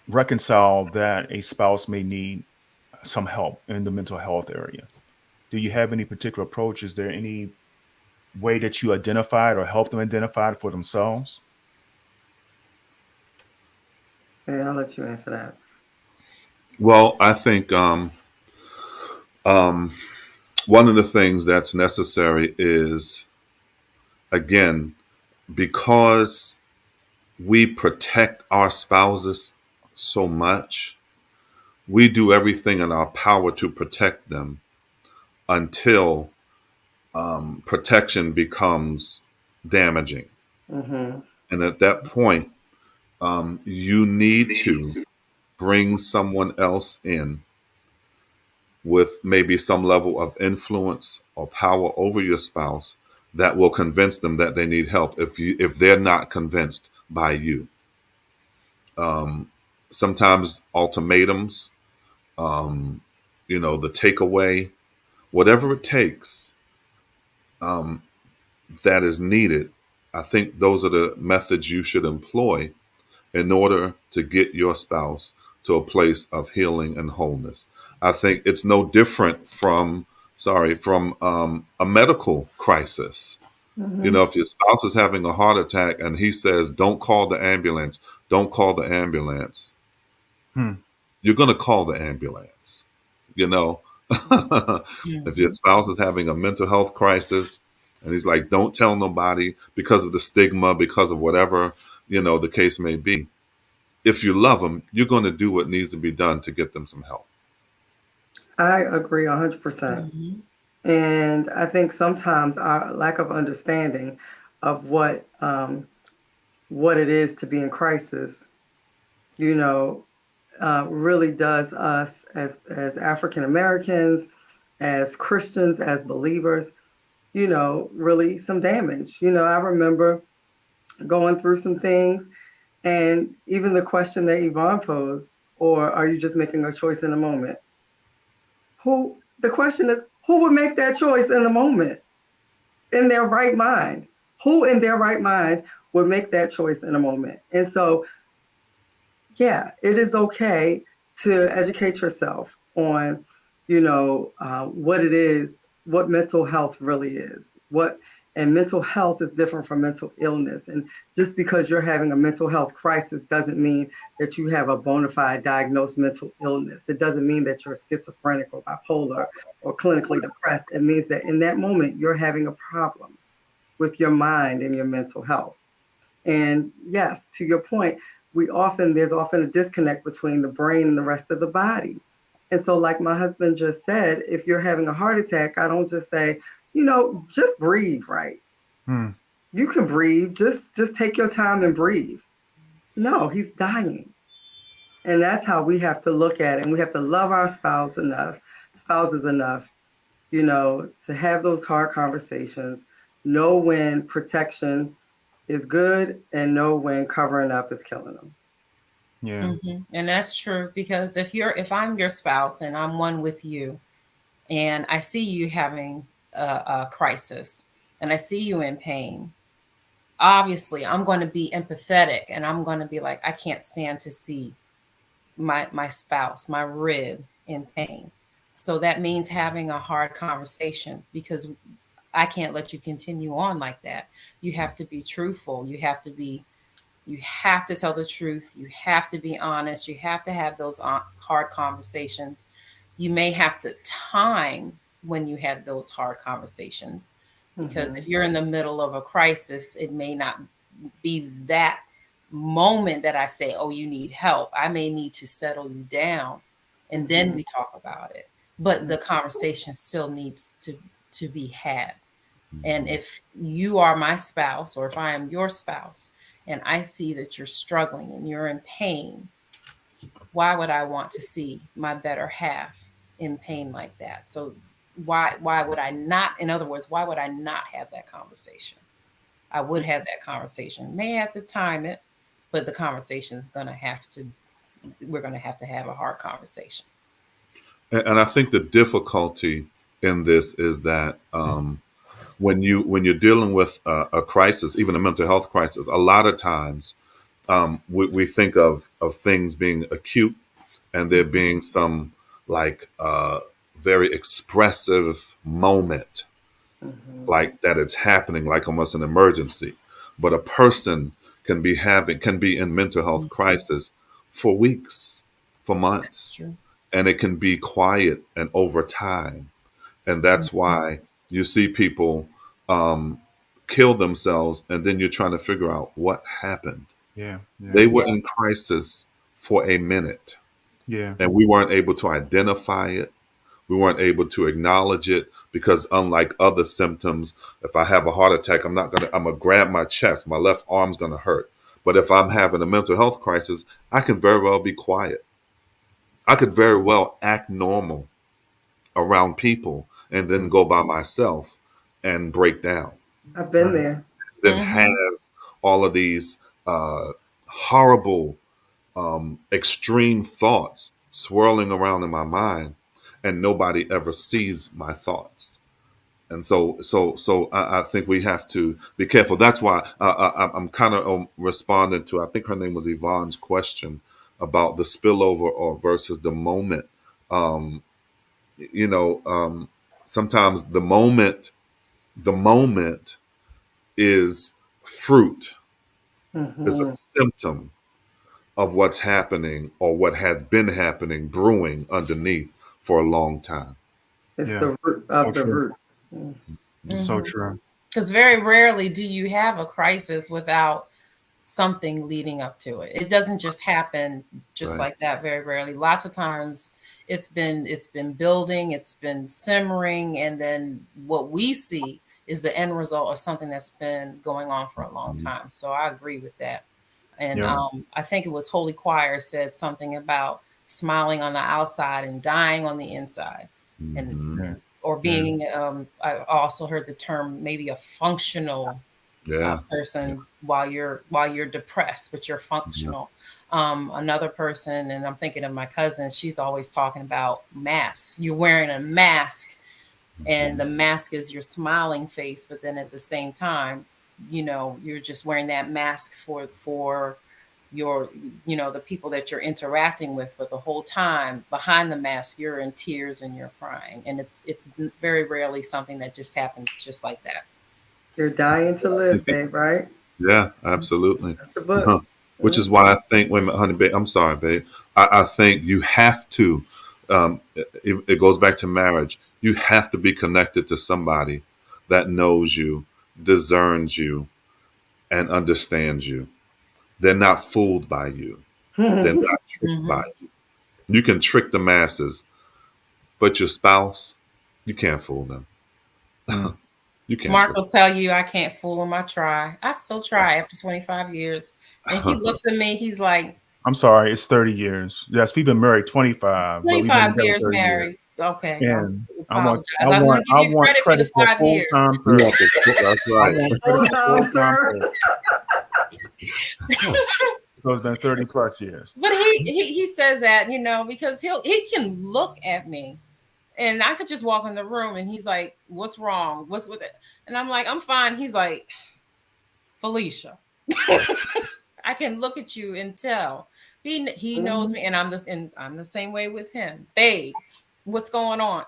reconcile that a spouse may need some help in the mental health area? Do you have any particular approach? Is there any way that you identified or help them identify it for themselves? Yeah, I'll let you answer that. Well, I think um, one of the things that's necessary is, again, because we protect our spouses so much, we do everything in our power to protect them until protection becomes damaging. Mm-hmm. And at that point, you need to bring someone else in with maybe some level of influence or power over your spouse that will convince them that they need help if they're not convinced by you. Sometimes ultimatums, um, the takeaway, whatever it takes, that is needed. I think those are the methods you should employ in order to get your spouse to a place of healing and wholeness. I think it's no different from a medical crisis. Mm-hmm. If your spouse is having a heart attack and he says, "Don't call the ambulance, don't call the ambulance," Hmm. you're going to call the ambulance. You know, if your Hmm. spouse is having a mental health crisis and he's like, "Don't tell nobody," because of the stigma, because of whatever, the case may be. If you love them, you're going to do what needs to be done to get them some help. I agree 100%. Hmm. And I think sometimes our lack of understanding of what it is to be in crisis, you know, really does us as African Americans, as Christians, as believers, really some damage. I remember going through some things, and even the question that Yvonne posed, or are you just making a choice in a moment? Who the question is, who would make that choice in a moment in their right mind? Who in their right mind would make that choice in a moment? And so, yeah, it is okay to educate yourself on, what it is, what mental health really is, and mental health is different from mental illness. And just because you're having a mental health crisis doesn't mean that you have a bona fide diagnosed mental illness. It doesn't mean that you're schizophrenic or bipolar or clinically depressed. It means that in that moment, you're having a problem with your mind and your mental health. And yes, to your point, there's often a disconnect between the brain and the rest of the body. And so, like my husband just said, if you're having a heart attack, I don't just say, just breathe, right? Hmm. You can breathe, just take your time and breathe. No, he's dying. And that's how we have to look at it. And we have to love our spouses enough, to have those hard conversations, know when protection is good and know when covering up is killing them. Yeah. And that's true, because if I'm your spouse and I'm one with you, and I see you having a crisis, and I see you in pain, obviously I'm going to be empathetic, and I'm going to be like, I can't stand to see my spouse, my rib, in pain. So that means having a hard conversation, because I can't let you continue on like that. You have to be truthful. You have to tell the truth. You have to be honest. You have to have those hard conversations. You may have to time when you have those hard conversations, because if Mm-hmm. you're in the middle of a crisis, it may not be that moment that I say, oh, you need help. I may need to settle you down, and then Mm-hmm. we talk about it. But the conversation still needs to be had. And if you are my spouse, or if I am your spouse, and I see that you're struggling and you're in pain, why would I want to see my better half in pain like that? So why would I not, in other words, why would I not have that conversation? I would have that conversation. May have to time it, but the conversation is going to have to, we're going to have a hard conversation. And I think the difficulty in this is that when you're dealing with a crisis, even a mental health crisis, a lot of times we think of things being acute, and there being some like very expressive moment, Mm-hmm. like that it's happening, like almost an emergency. But a person can be in mental health crisis for weeks, for That's months, true. and it can be quiet and over time. And that's why you see people um, kill themselves, and then you're trying to figure out what happened. Yeah. They Yeah. were Yeah. in crisis for a minute, Yeah. and we weren't able to identify it. We weren't able to acknowledge it, because unlike other symptoms, if I have a heart attack, I'm gonna grab my chest, my left arm's gonna hurt. But if I'm having a mental health crisis, I can very well be quiet. I could very well act normal around people, and then go by myself and break down. I've been Right. there. Then have Hmm. all of these horrible, extreme thoughts swirling around in my mind, and nobody ever sees my thoughts. And so I think we have to be careful. That's why I'm kind of responding to, I think her name was Yvonne's question about the spillover or versus the moment. Um, you know, sometimes the moment is fruit, is a Mm-hmm. symptom of what's happening or what has been happening, brewing underneath for a long time. It's Yeah. the root So of the true. root. Mm. So Hmm. true. Because very rarely do you have a crisis without something leading up to it. It doesn't just happen just Right. like that. Very rarely. Lots of times it's been building, it's been simmering, and then what we see is the end result of something that's been going on for a long time. So I agree with that. And Yeah. I think it was Holy Choir said something about smiling on the outside and dying on the inside. And Hmm. Yeah. or Yeah. being I also heard the term, maybe a functional Yeah. Yeah. person while you're depressed, but you're Yeah. functional. Another person, and I'm thinking of my cousin, she's always talking about masks. You're wearing a mask, and the mask is your smiling face, but then at the same time, you're just wearing that mask for your, the people that you're interacting with, but the whole time behind the mask, you're in tears and you're crying, and it's very rarely something that just happens just like that. You're dying to live, babe, right? Yeah, absolutely. That's the book. Huh. Which is Mm. why I think, wait a minute, honey, babe, I'm sorry, babe. I think you have to, it goes back to marriage. You have to be connected to somebody that knows you, discerns you, and understands you. They're not fooled by you. They're not tricked by Hmm. you. You can trick the masses, but your spouse, you can't fool them. Mm. You can't Mark trick will tell you, I can't fool him. I try. I still try after 25 years. And he them. looks at me, he's like, I'm sorry. It's 30 years. Yes, we've been married 25, but we've been 25 together years 30 years. married. Okay, I And apologize. I I'm going want to give you credit for credit the for 5 years. full time You service. want the, that's I right. want credit Full for time, full time sir. service. So it's been 30 plus years. But he says that, because he can look at me and I could just walk in the room and he's like, "What's wrong? What's with it?" And I'm like, "I'm fine." He's like, "Felicia." I can look at you and tell. He knows Mhm. me, and I'm the same way with him. Babe, what's going on?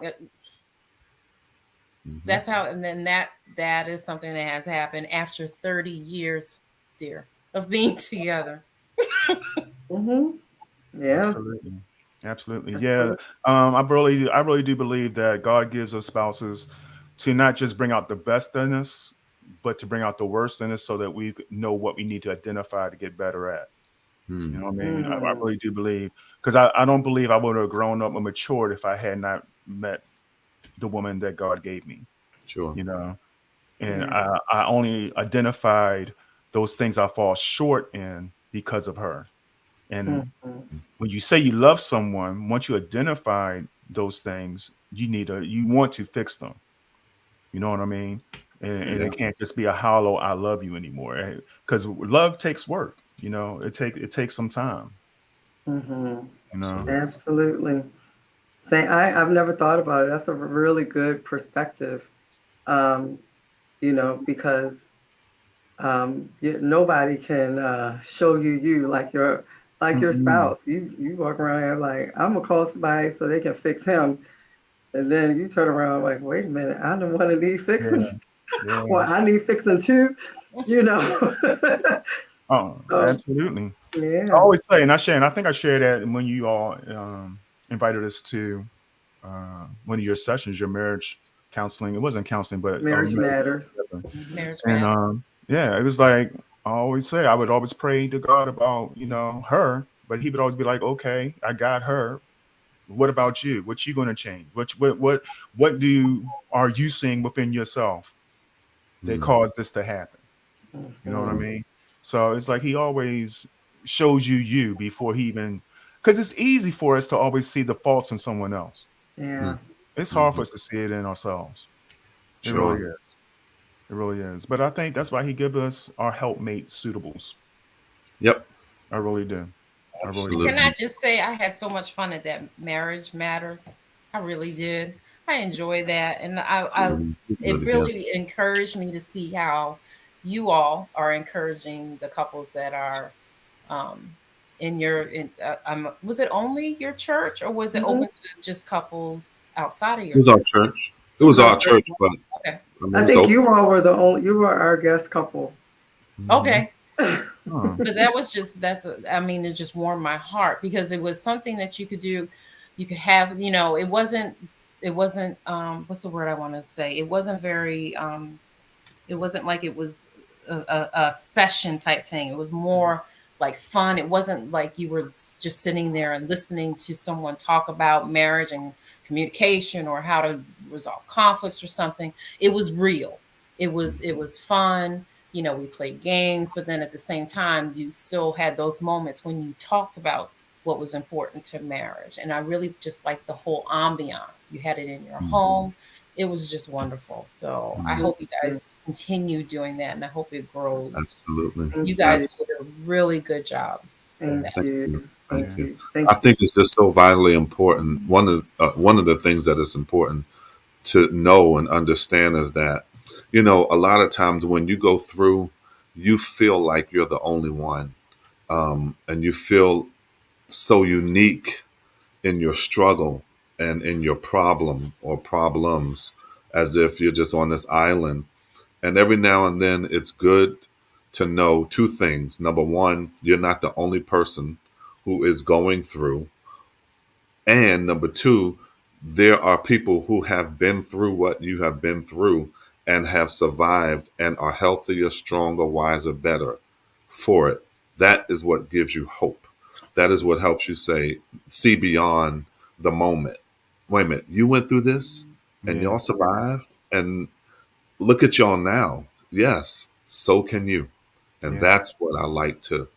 Hmm. That's how, and then that is something that has happened after 30 years, dear, of being together. Mhm. Yeah. Absolutely. Absolutely. Yeah. Absolutely. I really do believe that God gives us spouses to not just bring out the best in us, but to bring out the worst in us so that we know what we need to identify to get better at. You know what I mean? I Mm. really do believe, because I don't believe I would have grown up and matured if I had not met the woman that God gave me, Sure. you know? And Yeah. I only identified those things I fall short in because of her. And Mhm. when you say you love someone, once you identify those things, you want to fix them. You know what I mean? And Yeah. it can't just be a hollow "I love you" anymore. Because love takes work. It takes some time. Mhm. You know. Absolutely. Absolutely. I've never thought about it. That's a really good perspective. Um, because nobody can show you like your Mm-mm. spouse. You walk around here like I'm gonna call somebody so they can fix him, and then you turn around like, wait a minute, I'm the one that need fixing, Yeah. Yeah. or I need fixing too. You know. Oh, So absolutely. I yeah. always say, and I think I shared that when you all invited us to one of your sessions, your marriage counseling. It wasn't counseling, but Marriage marriage matters. together. Marriage And matters. yeah, it was like I always say, I would always pray to God about her, but He would always be like, "Okay, I got her. What about you? What you going to change? What are you seeing within yourself that Mm. caused this to happen?" You know what I Mhm. mean? So it's like He always shows you before He even, because it's easy for us to always see the faults in someone else. Yeah. Mm. It's hard Hmm. for us to see it in ourselves. It really Sure. is. It really is. But I think that's why He gives us our helpmate suitables. Yep. I really do. I really Can do. I Absolutely. just say I had so much fun at that Marriage Matters? I really did. I enjoy that, and We can do it it again. really encouraged me to see how you all are encouraging the couples that are um, in your was it only your church or was it Mhm. open to just couples outside of It your was our church? church. It It was was our our church. church, but Okay. I mean, I it's think open. you were our guest couple. Mhm. Okay. Huh. But that was just I mean, it just warmed my heart because it was something that you could do. You could have, it wasn't what's the word I want to say? It wasn't very it wasn't like it was a session type thing. It was more like fun. It wasn't like you were just sitting there and listening to someone talk about marriage and communication or how to resolve conflicts or something. It was real. It was fun. We played games, but then at the same time, you still had those moments when you talked about what was important to marriage. And I really just like the whole ambiance. You had it in your Mhm. home. It was just wonderful. So I Mhm. hope you guys continue doing that and I hope it grows. Absolutely. You Thank you. guys Yes. did a really good job with Thank that. Thank you. you. Thank Thank Yeah. you. you. I Thank you. think it's just so vitally important. One of the things that is important to know and understand is that, a lot of times when you go through, you feel like you're the only one, and you feel so unique in your struggle and in your problem or problems, as if you're just on this island. And every now and then, it's good to know two things. Number one, you're not the only person who is going through. And number two, there are people who have been through what you have been through and have survived and are healthier, stronger, wiser, better for it. That is what gives you hope. That is what helps you see beyond the moment. Wait a minute, you went through this and Yeah. y'all survived, and look at y'all now. Yes, so can you. And Yeah. that's what I like to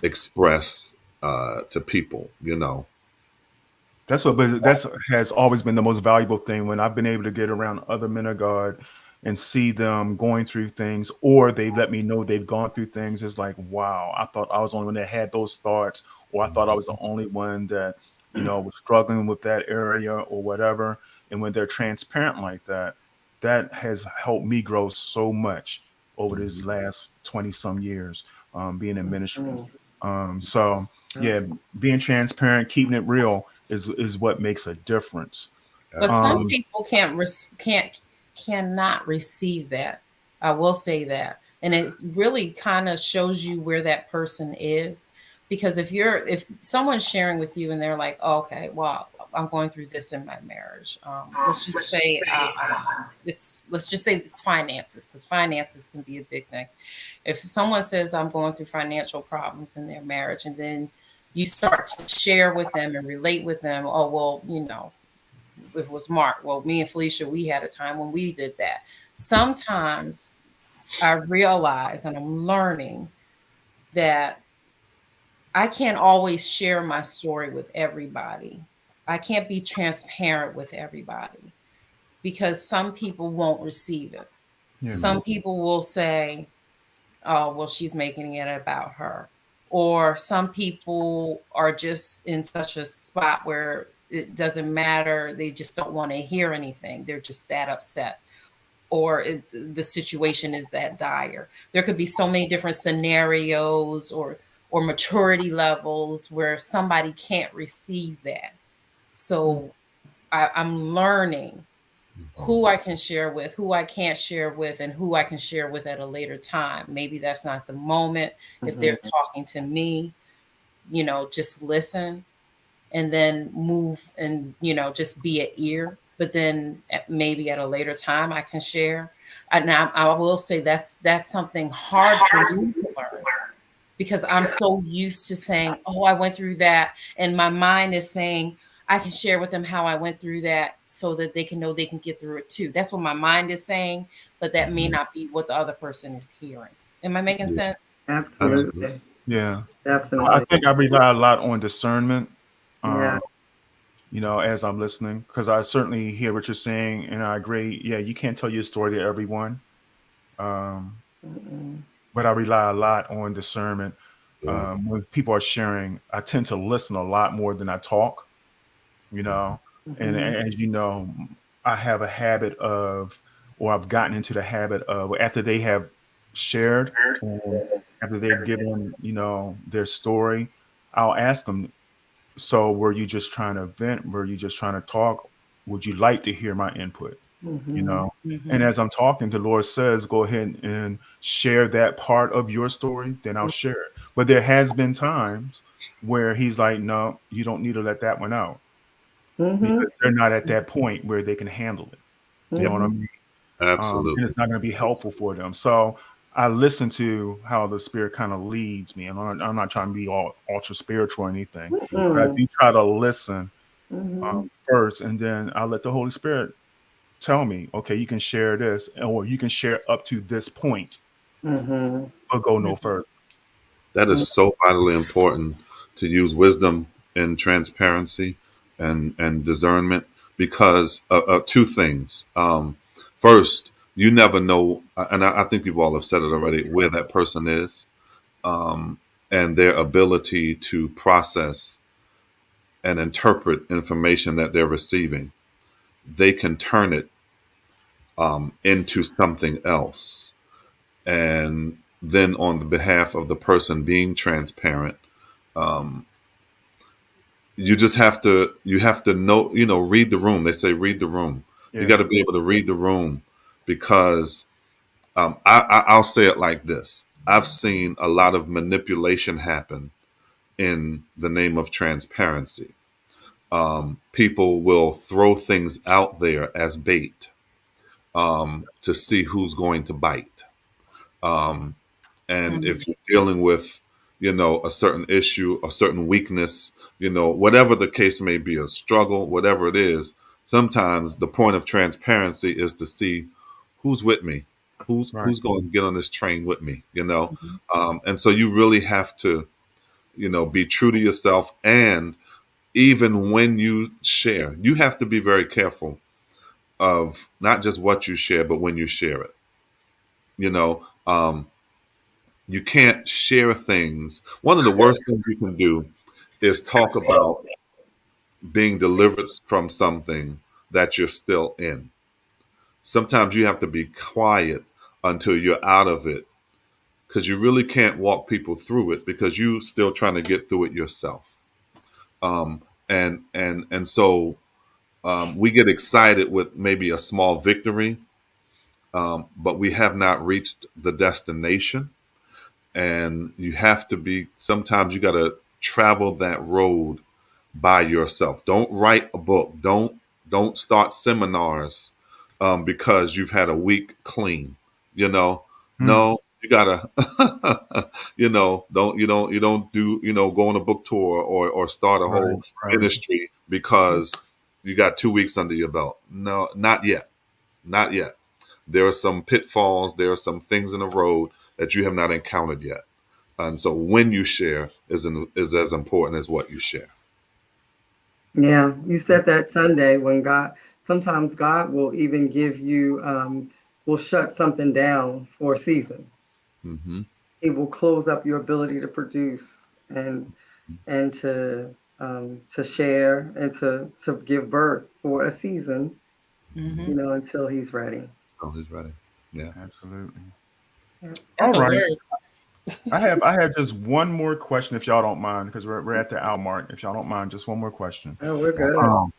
express to people. But that's has always been the most valuable thing when I've been able to get around other men of God. and see them going through things, or they let me know they've gone through things, it's like, wow, I thought I was the only one that had those thoughts, or I thought I was the only one that, was struggling with that area or whatever. And when they're transparent like that, that has helped me grow so much over this last 20 some years, being in ministry. Mm, So yeah, mm, being transparent, keeping it real is what makes a difference. But some Absolutely. Um, people cannot receive that. I will say that. And it really kind of shows you where that person is. Because if someone's sharing with you and they're like, oh, okay, well, I'm going through this in my marriage. Let's just say let's just say it's finances, because finances can be a big thing. If someone says I'm going through financial problems in their marriage, and then you start to share with them and relate with them, oh well, if it was Mark, well, me and Felicia, we had a time when we did that. Sometimes I realize and I'm learning that I can't always share my story with everybody. I can't be transparent with everybody because some people won't receive it. yeah, Some people will say, oh, well, she's making it about her. Or some people are just in such a spot where it doesn't matter. They just don't want to hear anything. They're just that upset. Or the situation is that dire. There could be so many different scenarios or maturity levels where somebody can't receive that. mm, So I'm learning who I can share with, who I can't share with, and who I can share with at a later time. Maybe that's not the moment. If they're mhm, talking to me, just listen and then move and, just be an ear. But then maybe at a later time I can share. And I will say that's something hard for me to learn because I'm so used to saying, "Oh, I went through that," and my mind is saying, "I can share with them how I went through that, so that they can know they can get through it too." That's what my mind is saying, but that may not be what the other person is hearing. Am I making Yeah, sense? absolutely. absolutely. yeah. I Definitely. think I It's rely a lot on discernment, Yeah. um, as I'm listening, because I certainly hear what you're saying, and I agree. Yeah, you can't tell your story to everyone, um, Mm-mm. but I rely a lot on discernment. yeah. When people are sharing, I tend to listen a lot more than I talk. you know and Mhm. as you know, I have a habit of, or I've gotten into the habit of, after they have shared and after they've given their story, I'll ask them, so were you just trying to vent, were you just trying to talk, would you like to hear my input? you Mhm. know and Hmm. as I'm talking, the Lord says, go ahead and share that part of your story, then I'll share it. But there has been times where he's like, no, you don't need to let that one out, Mhm. because they're not at that point where they can handle it. You know Yep. what I Mhm. mean? And Absolutely. it's not going to be helpful for them. So I listen to how the Spirit kind of leads me, and I'm not trying to be all ultra spiritual or anything, but I Mm-mm. do try to listen Mhm. first, and then I let the Holy Spirit tell me, okay, you can share this, or you can share up to this point, Mhm. but go no further. That Mhm. is so vitally important to use wisdom and transparency and discernment because two things. First, you never know, and I think you all have said it already, where that person is, and their ability to process and interpret information that they're receiving. They can turn it into something else. And then, on the behalf of the person being transparent, you have to know, read the room. They say read the room. You got Yeah. to be able to read the room because I'll say it like this: I've seen a lot of manipulation happen in the name of transparency. People will throw things out there as bait, to see who's going to bite. And Hmm. if you're dealing with, a certain issue, a certain weakness, whatever the case may be, a struggle, whatever it is, sometimes the point of transparency is to see who's with me, who's Right. who's going to get on this train with me. And so you really have to, be true to yourself. And even when you share, you have to be very careful of not just what you share, but when you share it. You know, you can't share things. One of the worst things you can do is talk about being delivered from something that you're still in. Sometimes you have to be quiet until you're out of it because you really can't walk people through it because you still trying to get through it yourself. And so we get excited with maybe a small victory, but we have not reached the destination. And you have to be, sometimes you got to travel that road by yourself. Don't write a book. Don't start seminars because you've had a week clean. You know, Hmm. no, you gotta, you don't do, go on a book tour or start a Right, whole right. ministry because you got 2 weeks under your belt. No, not yet, not yet. There are some pitfalls. There are some things in the road that you have not encountered yet. And so when you share is as important as what you share. Yeah, you said that Sunday when God, sometimes God will even give you, will shut something down for a season. Hmm. He will close up your ability to produce and to share and to give birth for a season, Hmm. until He's ready. Oh, he's ready. Yeah. Absolutely. Yeah. All That's a right. word. I have just one more question, if y'all don't mind, because we're at the hour mark. If y'all don't mind, just one more question. Oh, we're good. Um,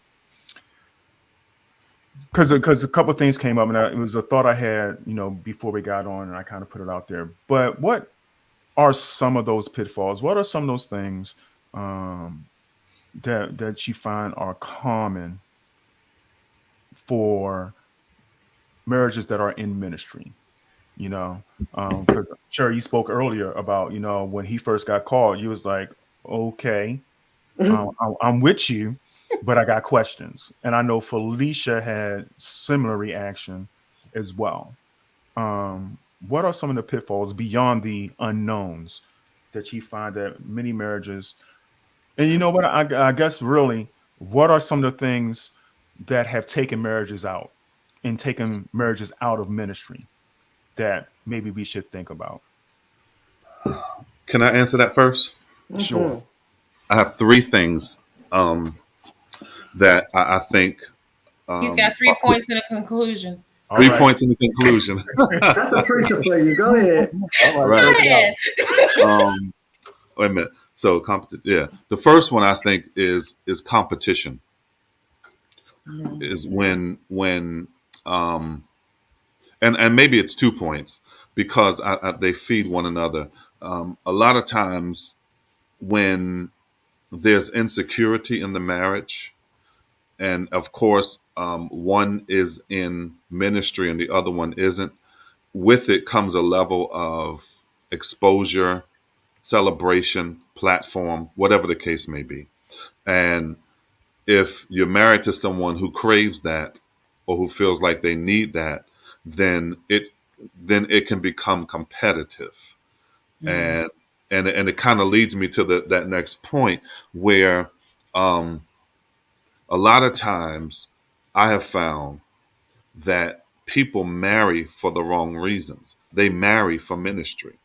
because a couple of things came up, and it was a thought I had, before we got on, and I kind of put it out there. But what are some of those pitfalls? What are some of those things um, that you find are common for marriages that are in ministry? Because sure, you spoke earlier about when he first got called, you was like, okay, I'm with you, but I got questions, and I know Felicia had similar reaction as well. What are some of the pitfalls beyond the unknowns that you find that many marriages, and you know what, I guess really, what are some of the things that have taken marriages out and taken marriages out of ministry that maybe we should think about? Can I answer that first? Sure. Hmm. I have three things um, that I think He's got are 3 points in a conclusion. All three right. points in the conclusion. That's a preacher for you. Go ahead. All right. Right. Break Go it out. ahead. Um, Wait a minute. So competition. Yeah. The first one I think is competition. Mhm. Is when um, and maybe it's 2 points because they feed one another. A lot of times when there's insecurity in the marriage, and of course, one is in ministry and the other one isn't. With it comes a level of exposure, celebration, platform, whatever the case may be. And if you're married to someone who craves that or who feels like they need that, then it can become competitive. Mhm. And it kind of leads me to that next point where um, a lot of times I have found that people marry for the wrong reasons. They marry for ministry,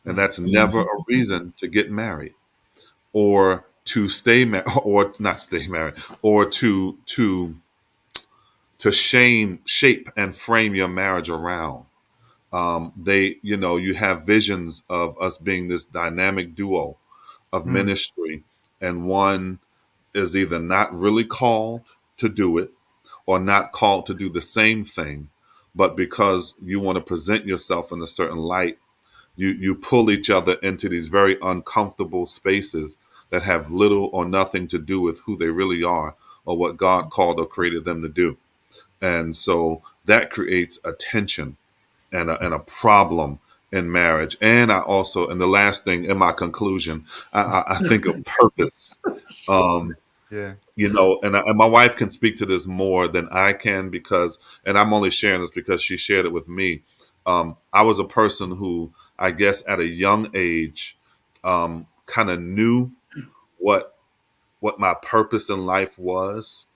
and Mm. that's never a reason to get married or to stay married or not stay married or to shape and frame your marriage around. You have visions of us being this dynamic duo of Mm. ministry, and one is either not really called to do it or not called to do the same thing, but because you want to present yourself in a certain light, you pull each other into these very uncomfortable spaces that have little or nothing to do with who they really are or what God called or created them to do. And so that creates a tension and a problem in marriage. And I also, and the last thing in my conclusion, I think of purpose. Um, Yeah. and my wife can speak to this more than I can because, and I'm only sharing this because she shared it with me. I was a person who, I guess, at a young age, kind of knew what what my purpose in life was,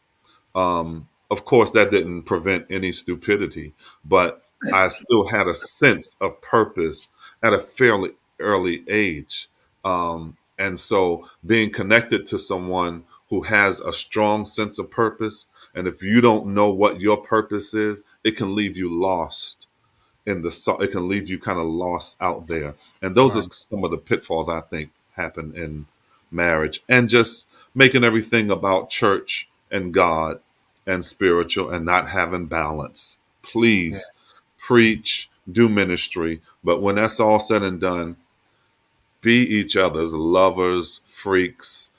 Of course, that didn't prevent any stupidity, but I still had a sense of purpose at a fairly early age. And so being connected to someone who has a strong sense of purpose, and if you don't know what your purpose is, it can leave you lost it can leave you kind of lost out there. And those are Right. some of the pitfalls I think happen in marriage, and just making everything about church and God and spiritual and not having balance. Yeah. Please preach, do ministry, but when that's all said and done, be each other's lovers, freaks,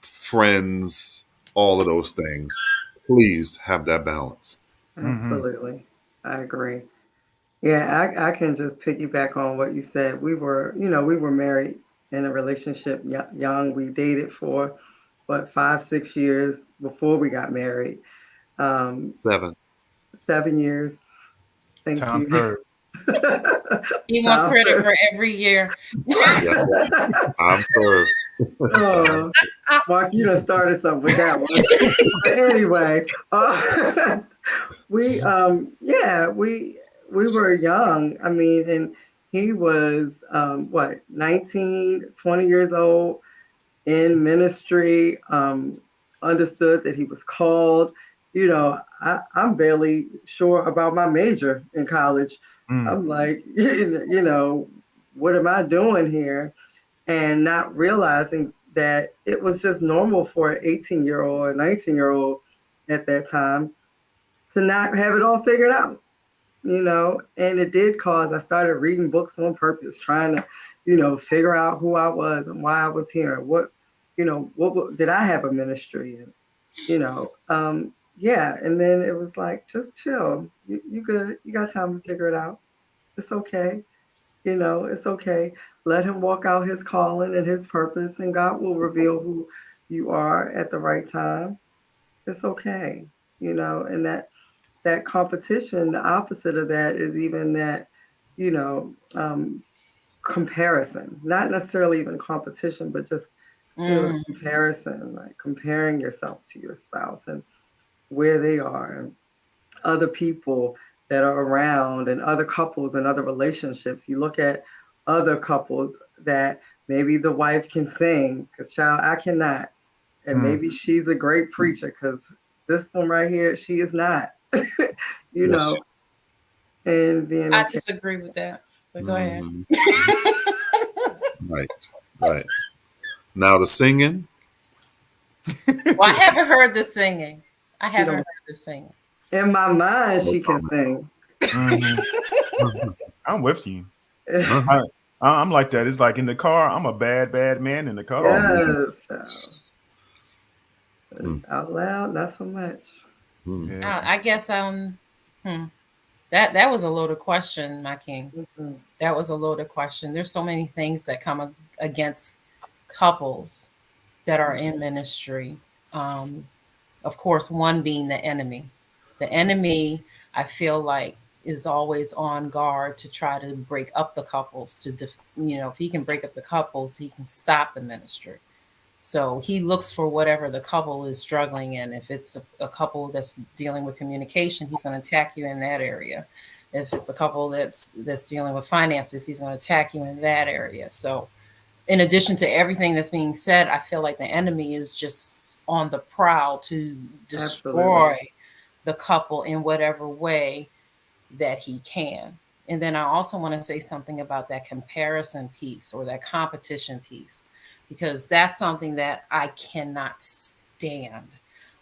friends, all of those things. Please have that balance. Hmm. Absolutely. I agree. Yeah, I can just piggyback on what you said. We were married in a relationship young. We dated for what, 5, 6 years before we got married. Um, 7. 7 years. Thank Time you. served. He wants Time credit for. for every year. Yeah, time served. Time. Oh, Mark, you done started something with that one. But anyway, yeah, we were young. I mean, and he was what, 19, 20 years old, in ministry, understood that he was called. I'm barely sure about my major in college. Mm. I'm like, what am I doing here? And not realizing that it was just normal for an 18-year-old or 19-year-old at that time to not have it all figured out. And it did cause, I started reading books on purpose, trying to, figure out who I was and why I was here and did I have a ministry? And, yeah. And then it was like, just chill. You good. You got time to figure it out. It's okay. It's okay. Let him walk out his calling and his purpose, and God will reveal who you are at the right time. It's okay. And that competition, the opposite of that is even that, you know, um, comparison, not necessarily even competition, but just, the Mm, comparison, like comparing yourself to your spouse and where they are and other people that are around and other couples and other relationships. You look at other couples that maybe the wife can sing, because child, I cannot. And Mm. maybe she's a great preacher, because this one right here, she is not. you Yes. know, and being I okay. disagree with that, but go ahead. Hmm. Right. Right. Now the singing. Well, I haven't heard the singing. I She haven't don't. heard the singing. In my mind, No she can comment. sing. Hmm. I'm with you. Uh-huh. I, I'm like that. It's like in the car. I'm a bad, bad man in the Oh car. man. Yes, child. Mm, Out loud, not so much. mm. Yeah. I guess hmm, that was a loaded question, my king. Mhm. That was a loaded question. There's so many things that come against couples that are in ministry. Um, of course, one being the enemy. The enemy, I feel like, is always on guard to try to break up the couples. If he can break up the couples, he can stop the ministry. So he looks for whatever the couple is struggling in. If it's a couple that's dealing with communication, he's going to attack you in that area. If it's a couple that's dealing with finances, he's going to attack you in that area. So, in addition to everything that's being said, I feel like the enemy is just on the prowl to Absolutely. destroy the couple in whatever way that he can. And then I also want to say something about that comparison piece or that competition piece, because that's something that I cannot stand.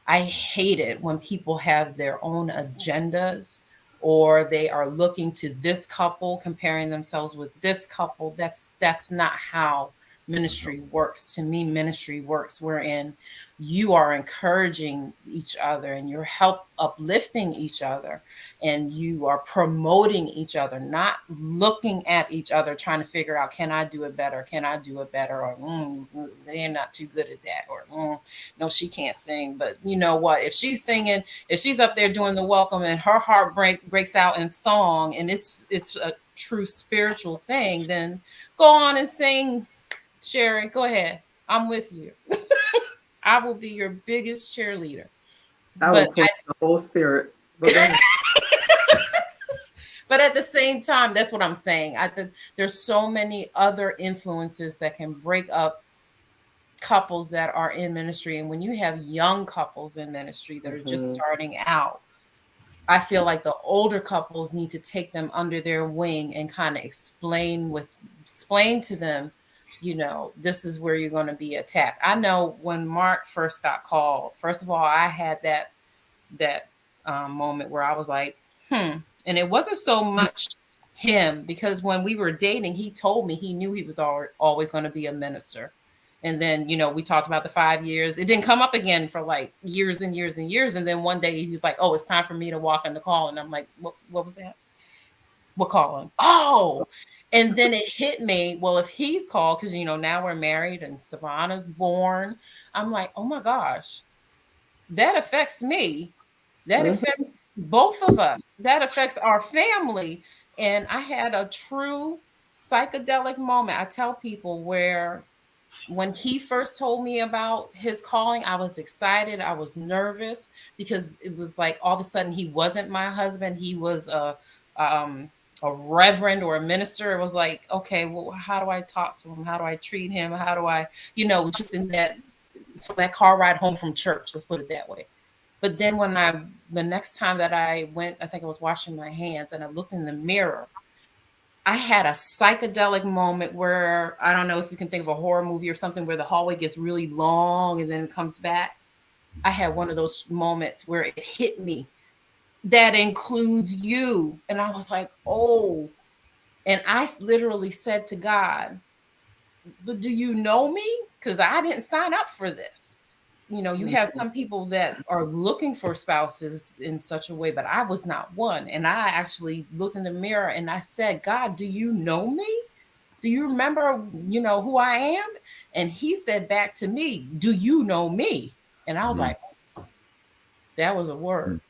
I hate it when people have their own agendas or they are looking to this couple, comparing themselves with this couple. That's not how ministry works. To me, ministry works wherein you are encouraging each other and you're help uplifting each other and you are promoting each other, not looking at each other trying to figure out, can I do it better? Can I do it better? Or they're not too good at that. Or no, she can't sing. But you know what? If she's singing, if she's up there doing the welcome and her heart breaks out in song, and it's a true spiritual thing, then go on and sing, Sherry. Go ahead. I'm with you. I will be your biggest cheerleader. I but will quench the whole spirit. But go ahead. but at the same time, that's what I'm saying. I think there's so many other influences that can break up couples that are in ministry. And when you have young couples in ministry that are just Mhm. starting out, I feel like the older couples need to take them under their wing and kind of explain to them, this is where you're going to be attacked. I know when Mark first got called, first of all, I had that moment where I was like, and it wasn't so much him, because when we were dating, he told me he knew he was always going to be a minister. And then, we talked about the 5 years. It didn't come up again for like years and years and years. And then one day he was like, "Oh, it's time for me to walk in the call." And I'm like, what was that? What calling? Oh, and then it hit me. Well, if he's called, because, now we're married and Savannah's born, I'm like, oh my gosh, that affects me. That Mhm. affects both of us. That affects our family. And I had a true psychedelic moment. I tell people where when he first told me about his calling, I was excited. I was nervous because it was like all of a sudden he wasn't my husband. He was um, a reverend or a minister. It was like, okay, well, how do I talk to him? How do I treat him? How do I, just in that car ride home from church, let's put it that way. But then the next time that I went, I think I was washing my hands and I looked in the mirror, I had a psychedelic moment where I don't know if you can think of a horror movie or something where the hallway gets really long and then it comes back. I had one of those moments where it hit me. That includes you. And I was like, oh. And I literally said to God, but do you know me? Because I didn't sign up for this. You have some people that are looking for spouses in such a way, but I was not one. And I actually looked in the mirror and I said, God, do you know me? Do you remember, who I am? And he said back to me, do you know me? And I was Mm. like, that was a word.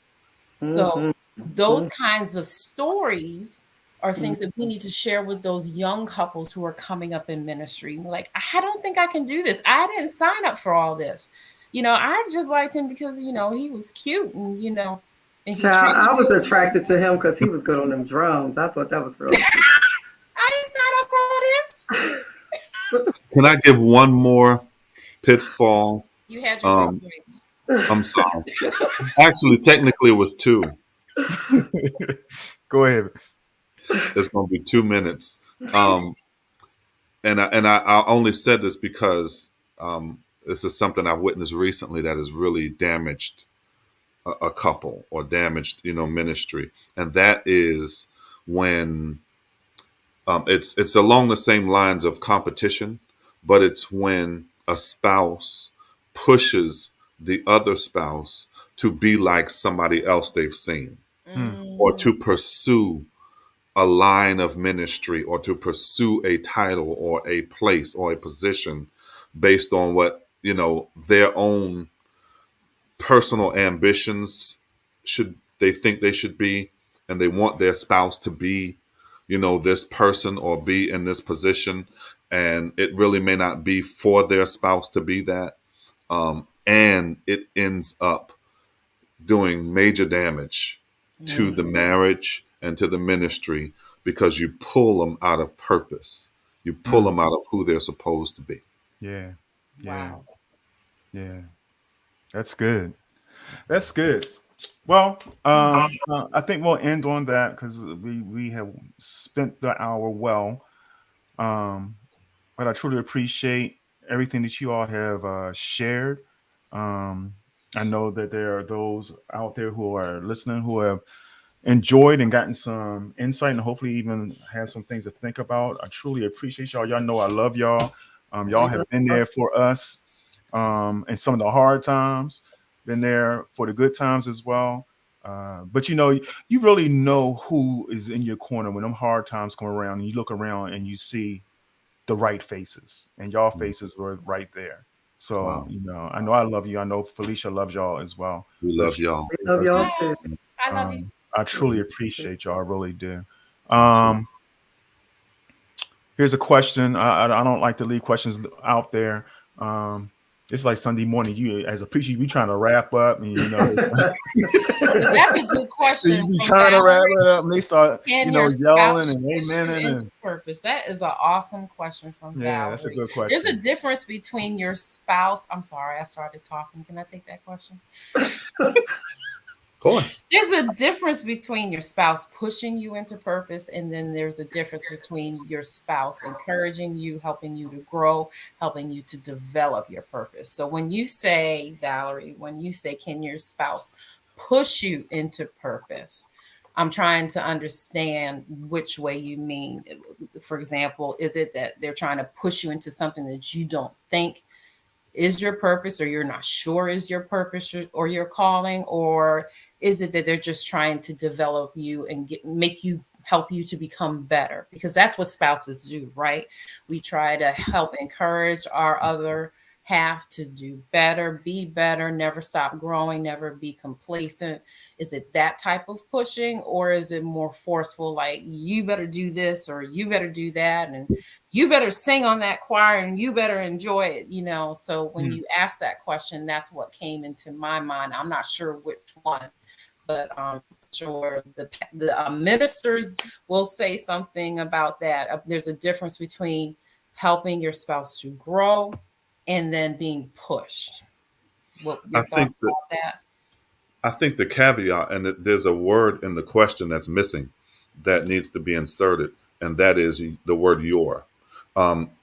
So Mhm. those kinds of stories are Mhm. things that we need to share with those young couples who are coming up in ministry. Like, I don't think I can do this. I didn't sign up for all this. I just liked him because, he was cute and, and he Child, treated I was me. attracted to him because he was good on them drums. I thought that was really cute. I didn't sign up for all this. Can I give one more pitfall? You had your good Um, points. I'm sorry. Actually, technically, it was two. Go ahead. It's going to be 2 minutes. Um, I only said this because this is something I've witnessed recently that has really damaged a couple or damaged, ministry, and that is when it's along the same lines of competition, but it's when a spouse pushes the other spouse to be like somebody else they've seen, Hmm. or Mm, to pursue a line of ministry, or to pursue a title or a place or a position based on what their own personal ambitions should they think they should be, and they want their spouse to be this person or be in this position, and it really may not be for their spouse to be that, and it ends up doing major damage to mm, the marriage and to the ministry, because you pull them out of purpose, you pull Hmm. them out of who they're supposed to be. Yeah. Yeah. wow. Yeah. That's good. That's good. Well, I think we'll end on that because we have spent the hour well. Um, but I truly appreciate everything that you all have shared. Um, I know that there are those out there who are listening who have enjoyed and gotten some insight and hopefully even have some things to think about. I truly appreciate y'all. Y'all know I love y'all. Y'all have been there for us in some of the hard times, been there for the good times as well. But you really know who is in your corner when them hard times come around and you look around and you see the right faces, and y'all faces were right there. So, Wow. I know I love you. I know Felicia loves y'all as well. We So love she y'all. We love us. y'all too. Oh, I love you. I truly Mhm. appreciate y'all. I really do. Absolutely. Um, Here's a question. I don't like to leave questions out there. Um, it's like Sunday morning. You as a preacher, you be trying to wrap up, and But that's a good question you be from trying to wrap Valerie. it up, and they start, Can your yelling spouse and push you amening, into and purpose? That is an awesome question from yeah, that's a Valerie. good There's a question. difference between your spouse. I'm sorry, I started talking. Can I take that question? Of course. There's a difference between your spouse pushing you into purpose, and then there's a difference between your spouse encouraging you, helping you to grow, helping you to develop your purpose. So when you say, Valerie, when you say, can your spouse push you into purpose? I'm trying to understand which way you mean. For example, is it that they're trying to push you into something that you don't think is your purpose, or you're not sure is your purpose or your calling, or is it that they're just trying to develop you and make you help you to become better? Because that's what spouses do, right? We try to help encourage our other half to do better, be better, never stop growing, never be complacent. Is it that type of pushing, or is it more forceful, like you better do this or you better do that, and you better sing on that choir and you better enjoy it, So when Hmm. you ask that question, that's what came into my mind. I'm not sure which one, but sure the ministers will say something about that. There's a difference between helping your spouse to grow and then being pushed. What I your think thoughts that about that? I think the caveat, and there's a word in the question that's missing that needs to be inserted, and that is the word your.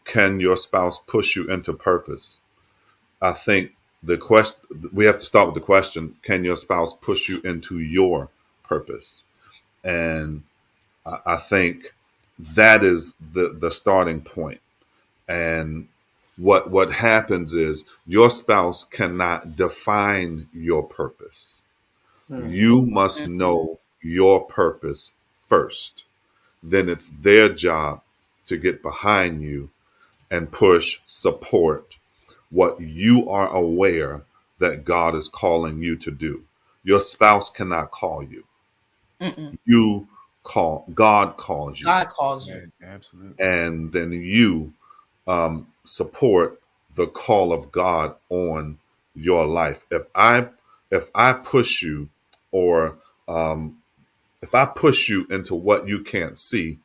Can your spouse push you into purpose? I think the question, we have to start with the question, can your spouse push you into your purpose? And I think that is the starting point. And what happens is your spouse cannot define your purpose. You must know your purpose first. Then it's their job to get behind you and push, support what you are aware that God is calling you to do. Your spouse cannot call you. Mm-mm. You call, God calls you. God calls you. Yeah, absolutely. And then you support the call of God on your life. If I push you, or um, if I push you into what you can't see,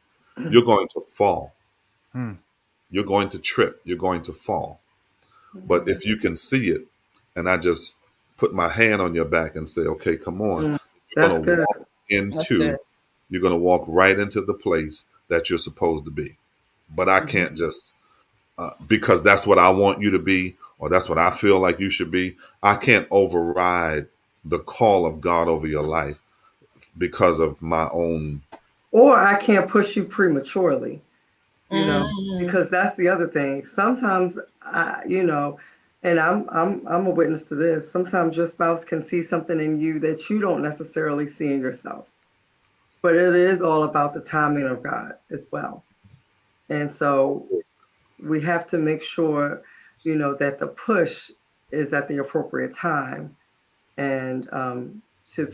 you're going to fall. Hmm. You're going to trip. You're going to fall. But if you can see it, and I just put my hand on your back and say, "Okay, come on," you're That's going to good. walk That's good. into. You're going to walk right into the place that you're supposed to be. But I Mhm. can't just because that's what I want you to be, or that's what I feel like you should be. I can't override the call of God over your life because of my own. Or I can't push you prematurely, you know, Mm. because that's the other thing. Sometimes and I'm a witness to this. Sometimes your spouse can see something in you that you don't necessarily see in yourself. But it is all about the timing of God as well. And so we have to make sure, that the push is at the appropriate time. And to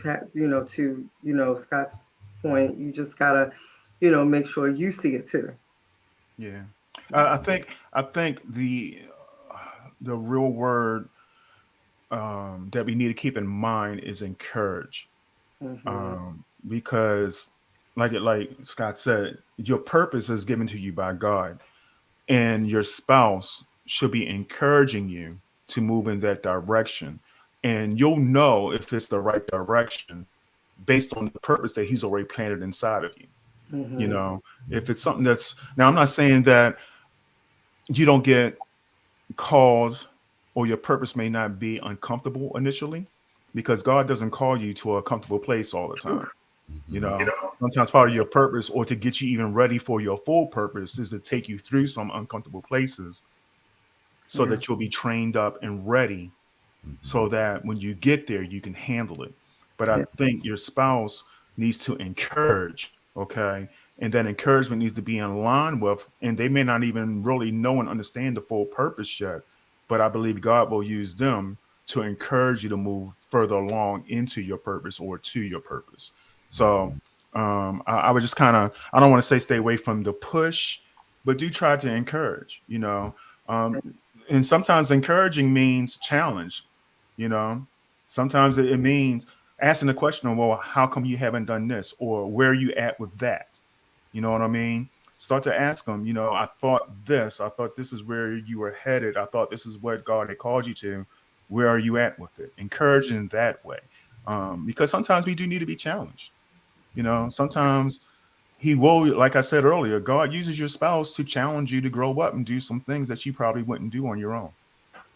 Scott's point, you just gotta, make sure you see it too. Yeah, I think the real word that we need to keep in mind is encourage, Hmm. because like Scott said, your purpose is given to you by God, and your spouse should be encouraging you to move in that direction, and you'll know if it's the right direction based on the purpose that He's already planted inside of you. You Hmm. know, if it's something that's now, I'm not saying that you don't get calls or your purpose may not be uncomfortable initially, because God doesn't call you to a comfortable place all the time. You Mhm. know, sometimes part of your purpose, or to get you even ready for your full purpose, is to take you through some uncomfortable places so Yeah. that you'll be trained up and ready, Mhm. so that when you get there, you can handle it. But I Yeah. think your spouse needs to encourage, okay? And that encouragement needs to be in line with, and they may not even really know and understand the full purpose yet, but I believe God will use them to encourage you to move further along into your purpose or to your purpose. So I would just kind of, I don't want to say stay away from the push, but do try to encourage, you know. Um, And sometimes encouraging means challenge, you know. Sometimes it means asking the question, well, how come you haven't done this, or where are you at with that? You know what I mean? Start to ask them, I thought this, I thought this is where you were headed, I thought this is what God had called you to. Where are you at with it? Encouraging that way. Because sometimes we do need to be challenged. Sometimes he will, like I said earlier, God uses your spouse to challenge you to grow up and do some things that you probably wouldn't do on your own.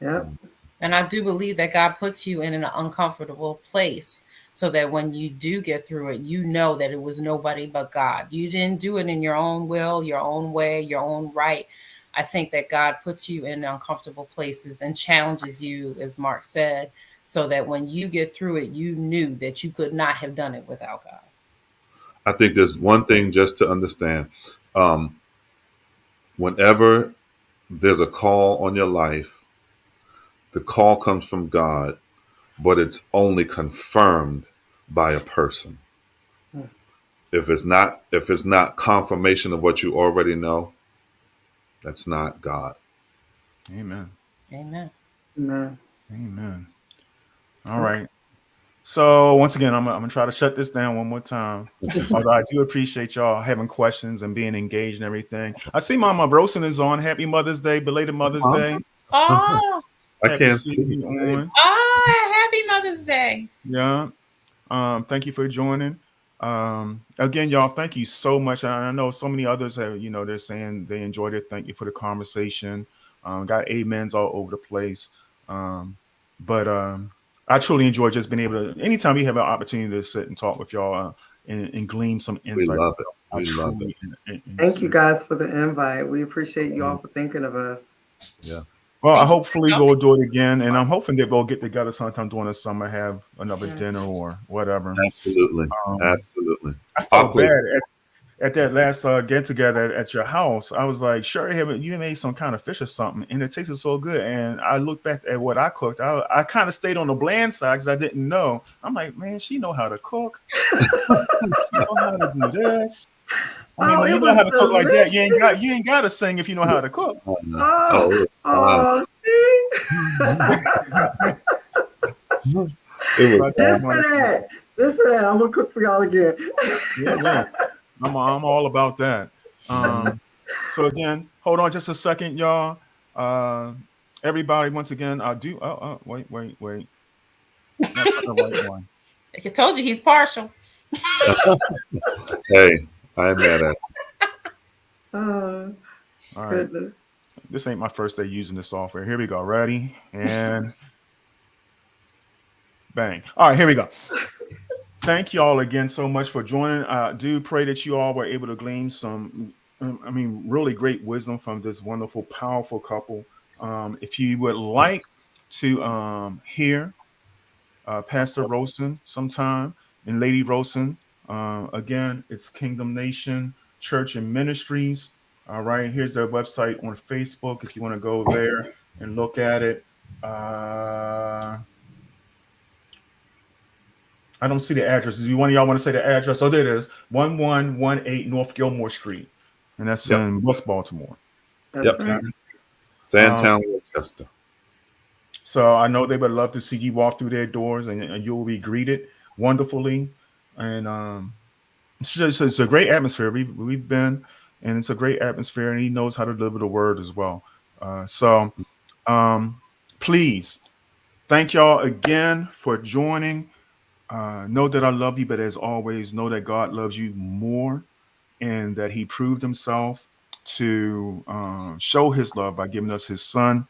Yep. And I do believe that God puts you in an uncomfortable place so that when you do get through it, you know that it was nobody but God. You didn't do it in your own will, your own way, your own right. I think that God puts you in uncomfortable places and challenges you, as Mark said, so that when you get through it, you knew that you could not have done it without God. I think there's one thing just to understand. Um, Whenever there's a call on your life, the call comes from God, but it's only confirmed by a person. If it's not confirmation of what you already know, that's not God. Amen. Amen. Amen. Amen. All Okay. right. So once again, I'm gonna try to shut this down one more time. Although I do appreciate y'all having questions and being engaged and everything. I see Mama Rosen is on. Happy Mother's Day, belated Mother's Huh? Day. Oh, I Happy to can't see see. you Hey, on. happy Mother's Day. Yeah. Thank you for joining. Again, y'all, thank you so much. I know so many others have, they're saying they enjoyed it. Thank you for the conversation. Got amens all over the place. But I truly enjoy just being able to, anytime we have an opportunity to sit and talk with y'all and glean some we insight, love it. I We love it. truly Thank you guys for the invite. We appreciate you all for thinking of us. Yeah. well, I Thank you hopefully for we'll coming. do it again, and I'm hoping that we'll get together sometime during the summer, have another Yeah. dinner or whatever. Absolutely. Um, Absolutely. I Our felt bad place. at that last get together at your house. I was like, sure, you made some kind of fish or something, and it tasted so good. And I looked back at what I cooked. I kind of stayed on the bland side because I didn't know. I'm like, man, she know how to cook. She know how to do this. I mean, Oh, when you it know was how to cook like that, delicious. You ain't got to sing if you know how to cook. Oh, Oh, fine. oh, see? It was So I fine. just Just for wanted to, that. Just for that. I'm gonna cook for y'all again. yeah, yeah. I'm all about that. Um, so again, hold on just a second, y'all. Uh, everybody, once again, I do. Wait. That's not the right one. Like I told you, he's partial. Hey, I ain't mad at Oh, All right. goodness. This ain't my first day using this software. Here we go. Ready? And bang. All right, here we go. Thank you all again so much for joining. I do pray that you all were able to glean some, really great wisdom from this wonderful, powerful couple. If you would like to hear Pastor Rosen sometime and Lady Rosen. Again, it's Kingdom Nation Church and Ministries. All right, here's their website on Facebook if you want to go there and look at it. Uh, I don't see the address. Do one of y'all want to say the address? Oh, there it is, 1118 North Gilmore Street, and that's it. Yep. in West Baltimore. That's Yep. Okay. right. Um, Sandtown, Rochester. so I know they would love to see you walk through their doors, and you will be greeted wonderfully. And it's a great atmosphere. We've been, and it's a great atmosphere, and he knows how to deliver the word as well. So um, please thank y'all again for joining. Know that I love you, but as always, know that God loves you more, and that He proved Himself to show His love by giving us His Son.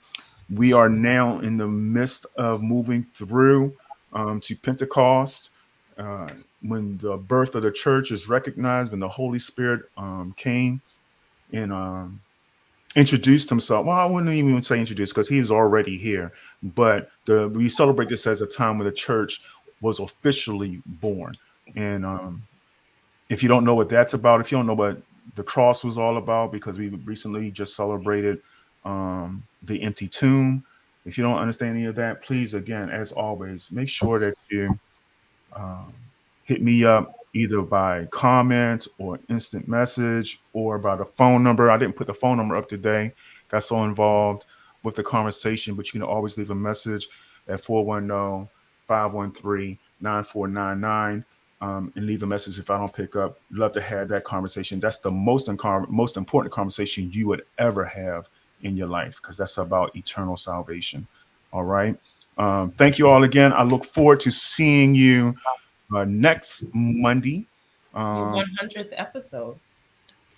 We are now in the midst of moving through to Pentecost, uh, when the birth of the church is recognized, when the Holy Spirit came and introduced himself. Well, I wouldn't even say introduced because he was already here, but we celebrate this as a time when the church was officially born. And if you don't know what that's about, if you don't know what the cross was all about, because we recently just celebrated the empty tomb. If you don't understand any of that, please, again, as always, make sure that you um, hit me up either by comment or instant message or by the phone number. I didn't put the phone number up today, got so involved. with the conversation, but you can always leave a message at 410-513-9499, and leave a message if I don't pick up. Love to have that conversation. That's the most important conversation you would ever have in your life, because that's about eternal salvation. All right. Thank you all again. I look forward to seeing you next Monday. Your Um, 100th episode.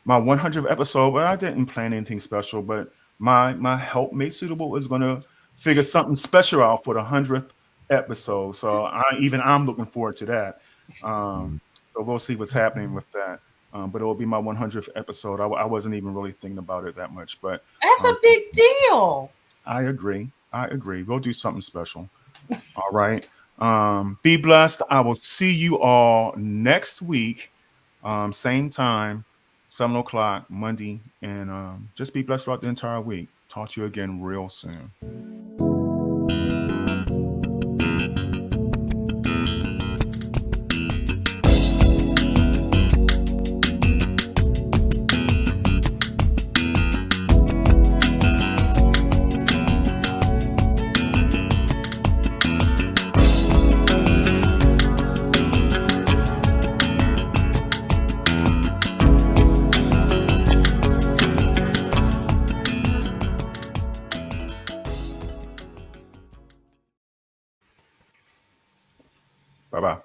my 100th episode. Well, I didn't plan anything special, but my helpmate suitable is gonna figure something special out for the 100th episode. So I'm looking forward to that. Um, so we'll see what's happening with that. But it will be my 100th episode. I wasn't even really thinking about it that much, but That's a um, big deal. I agree. I agree. We'll do something special. All right. Be blessed. I will see you all next week, same time, 7 o'clock Monday, and just be blessed throughout the entire week. Talk to you again real soon. Bye bye.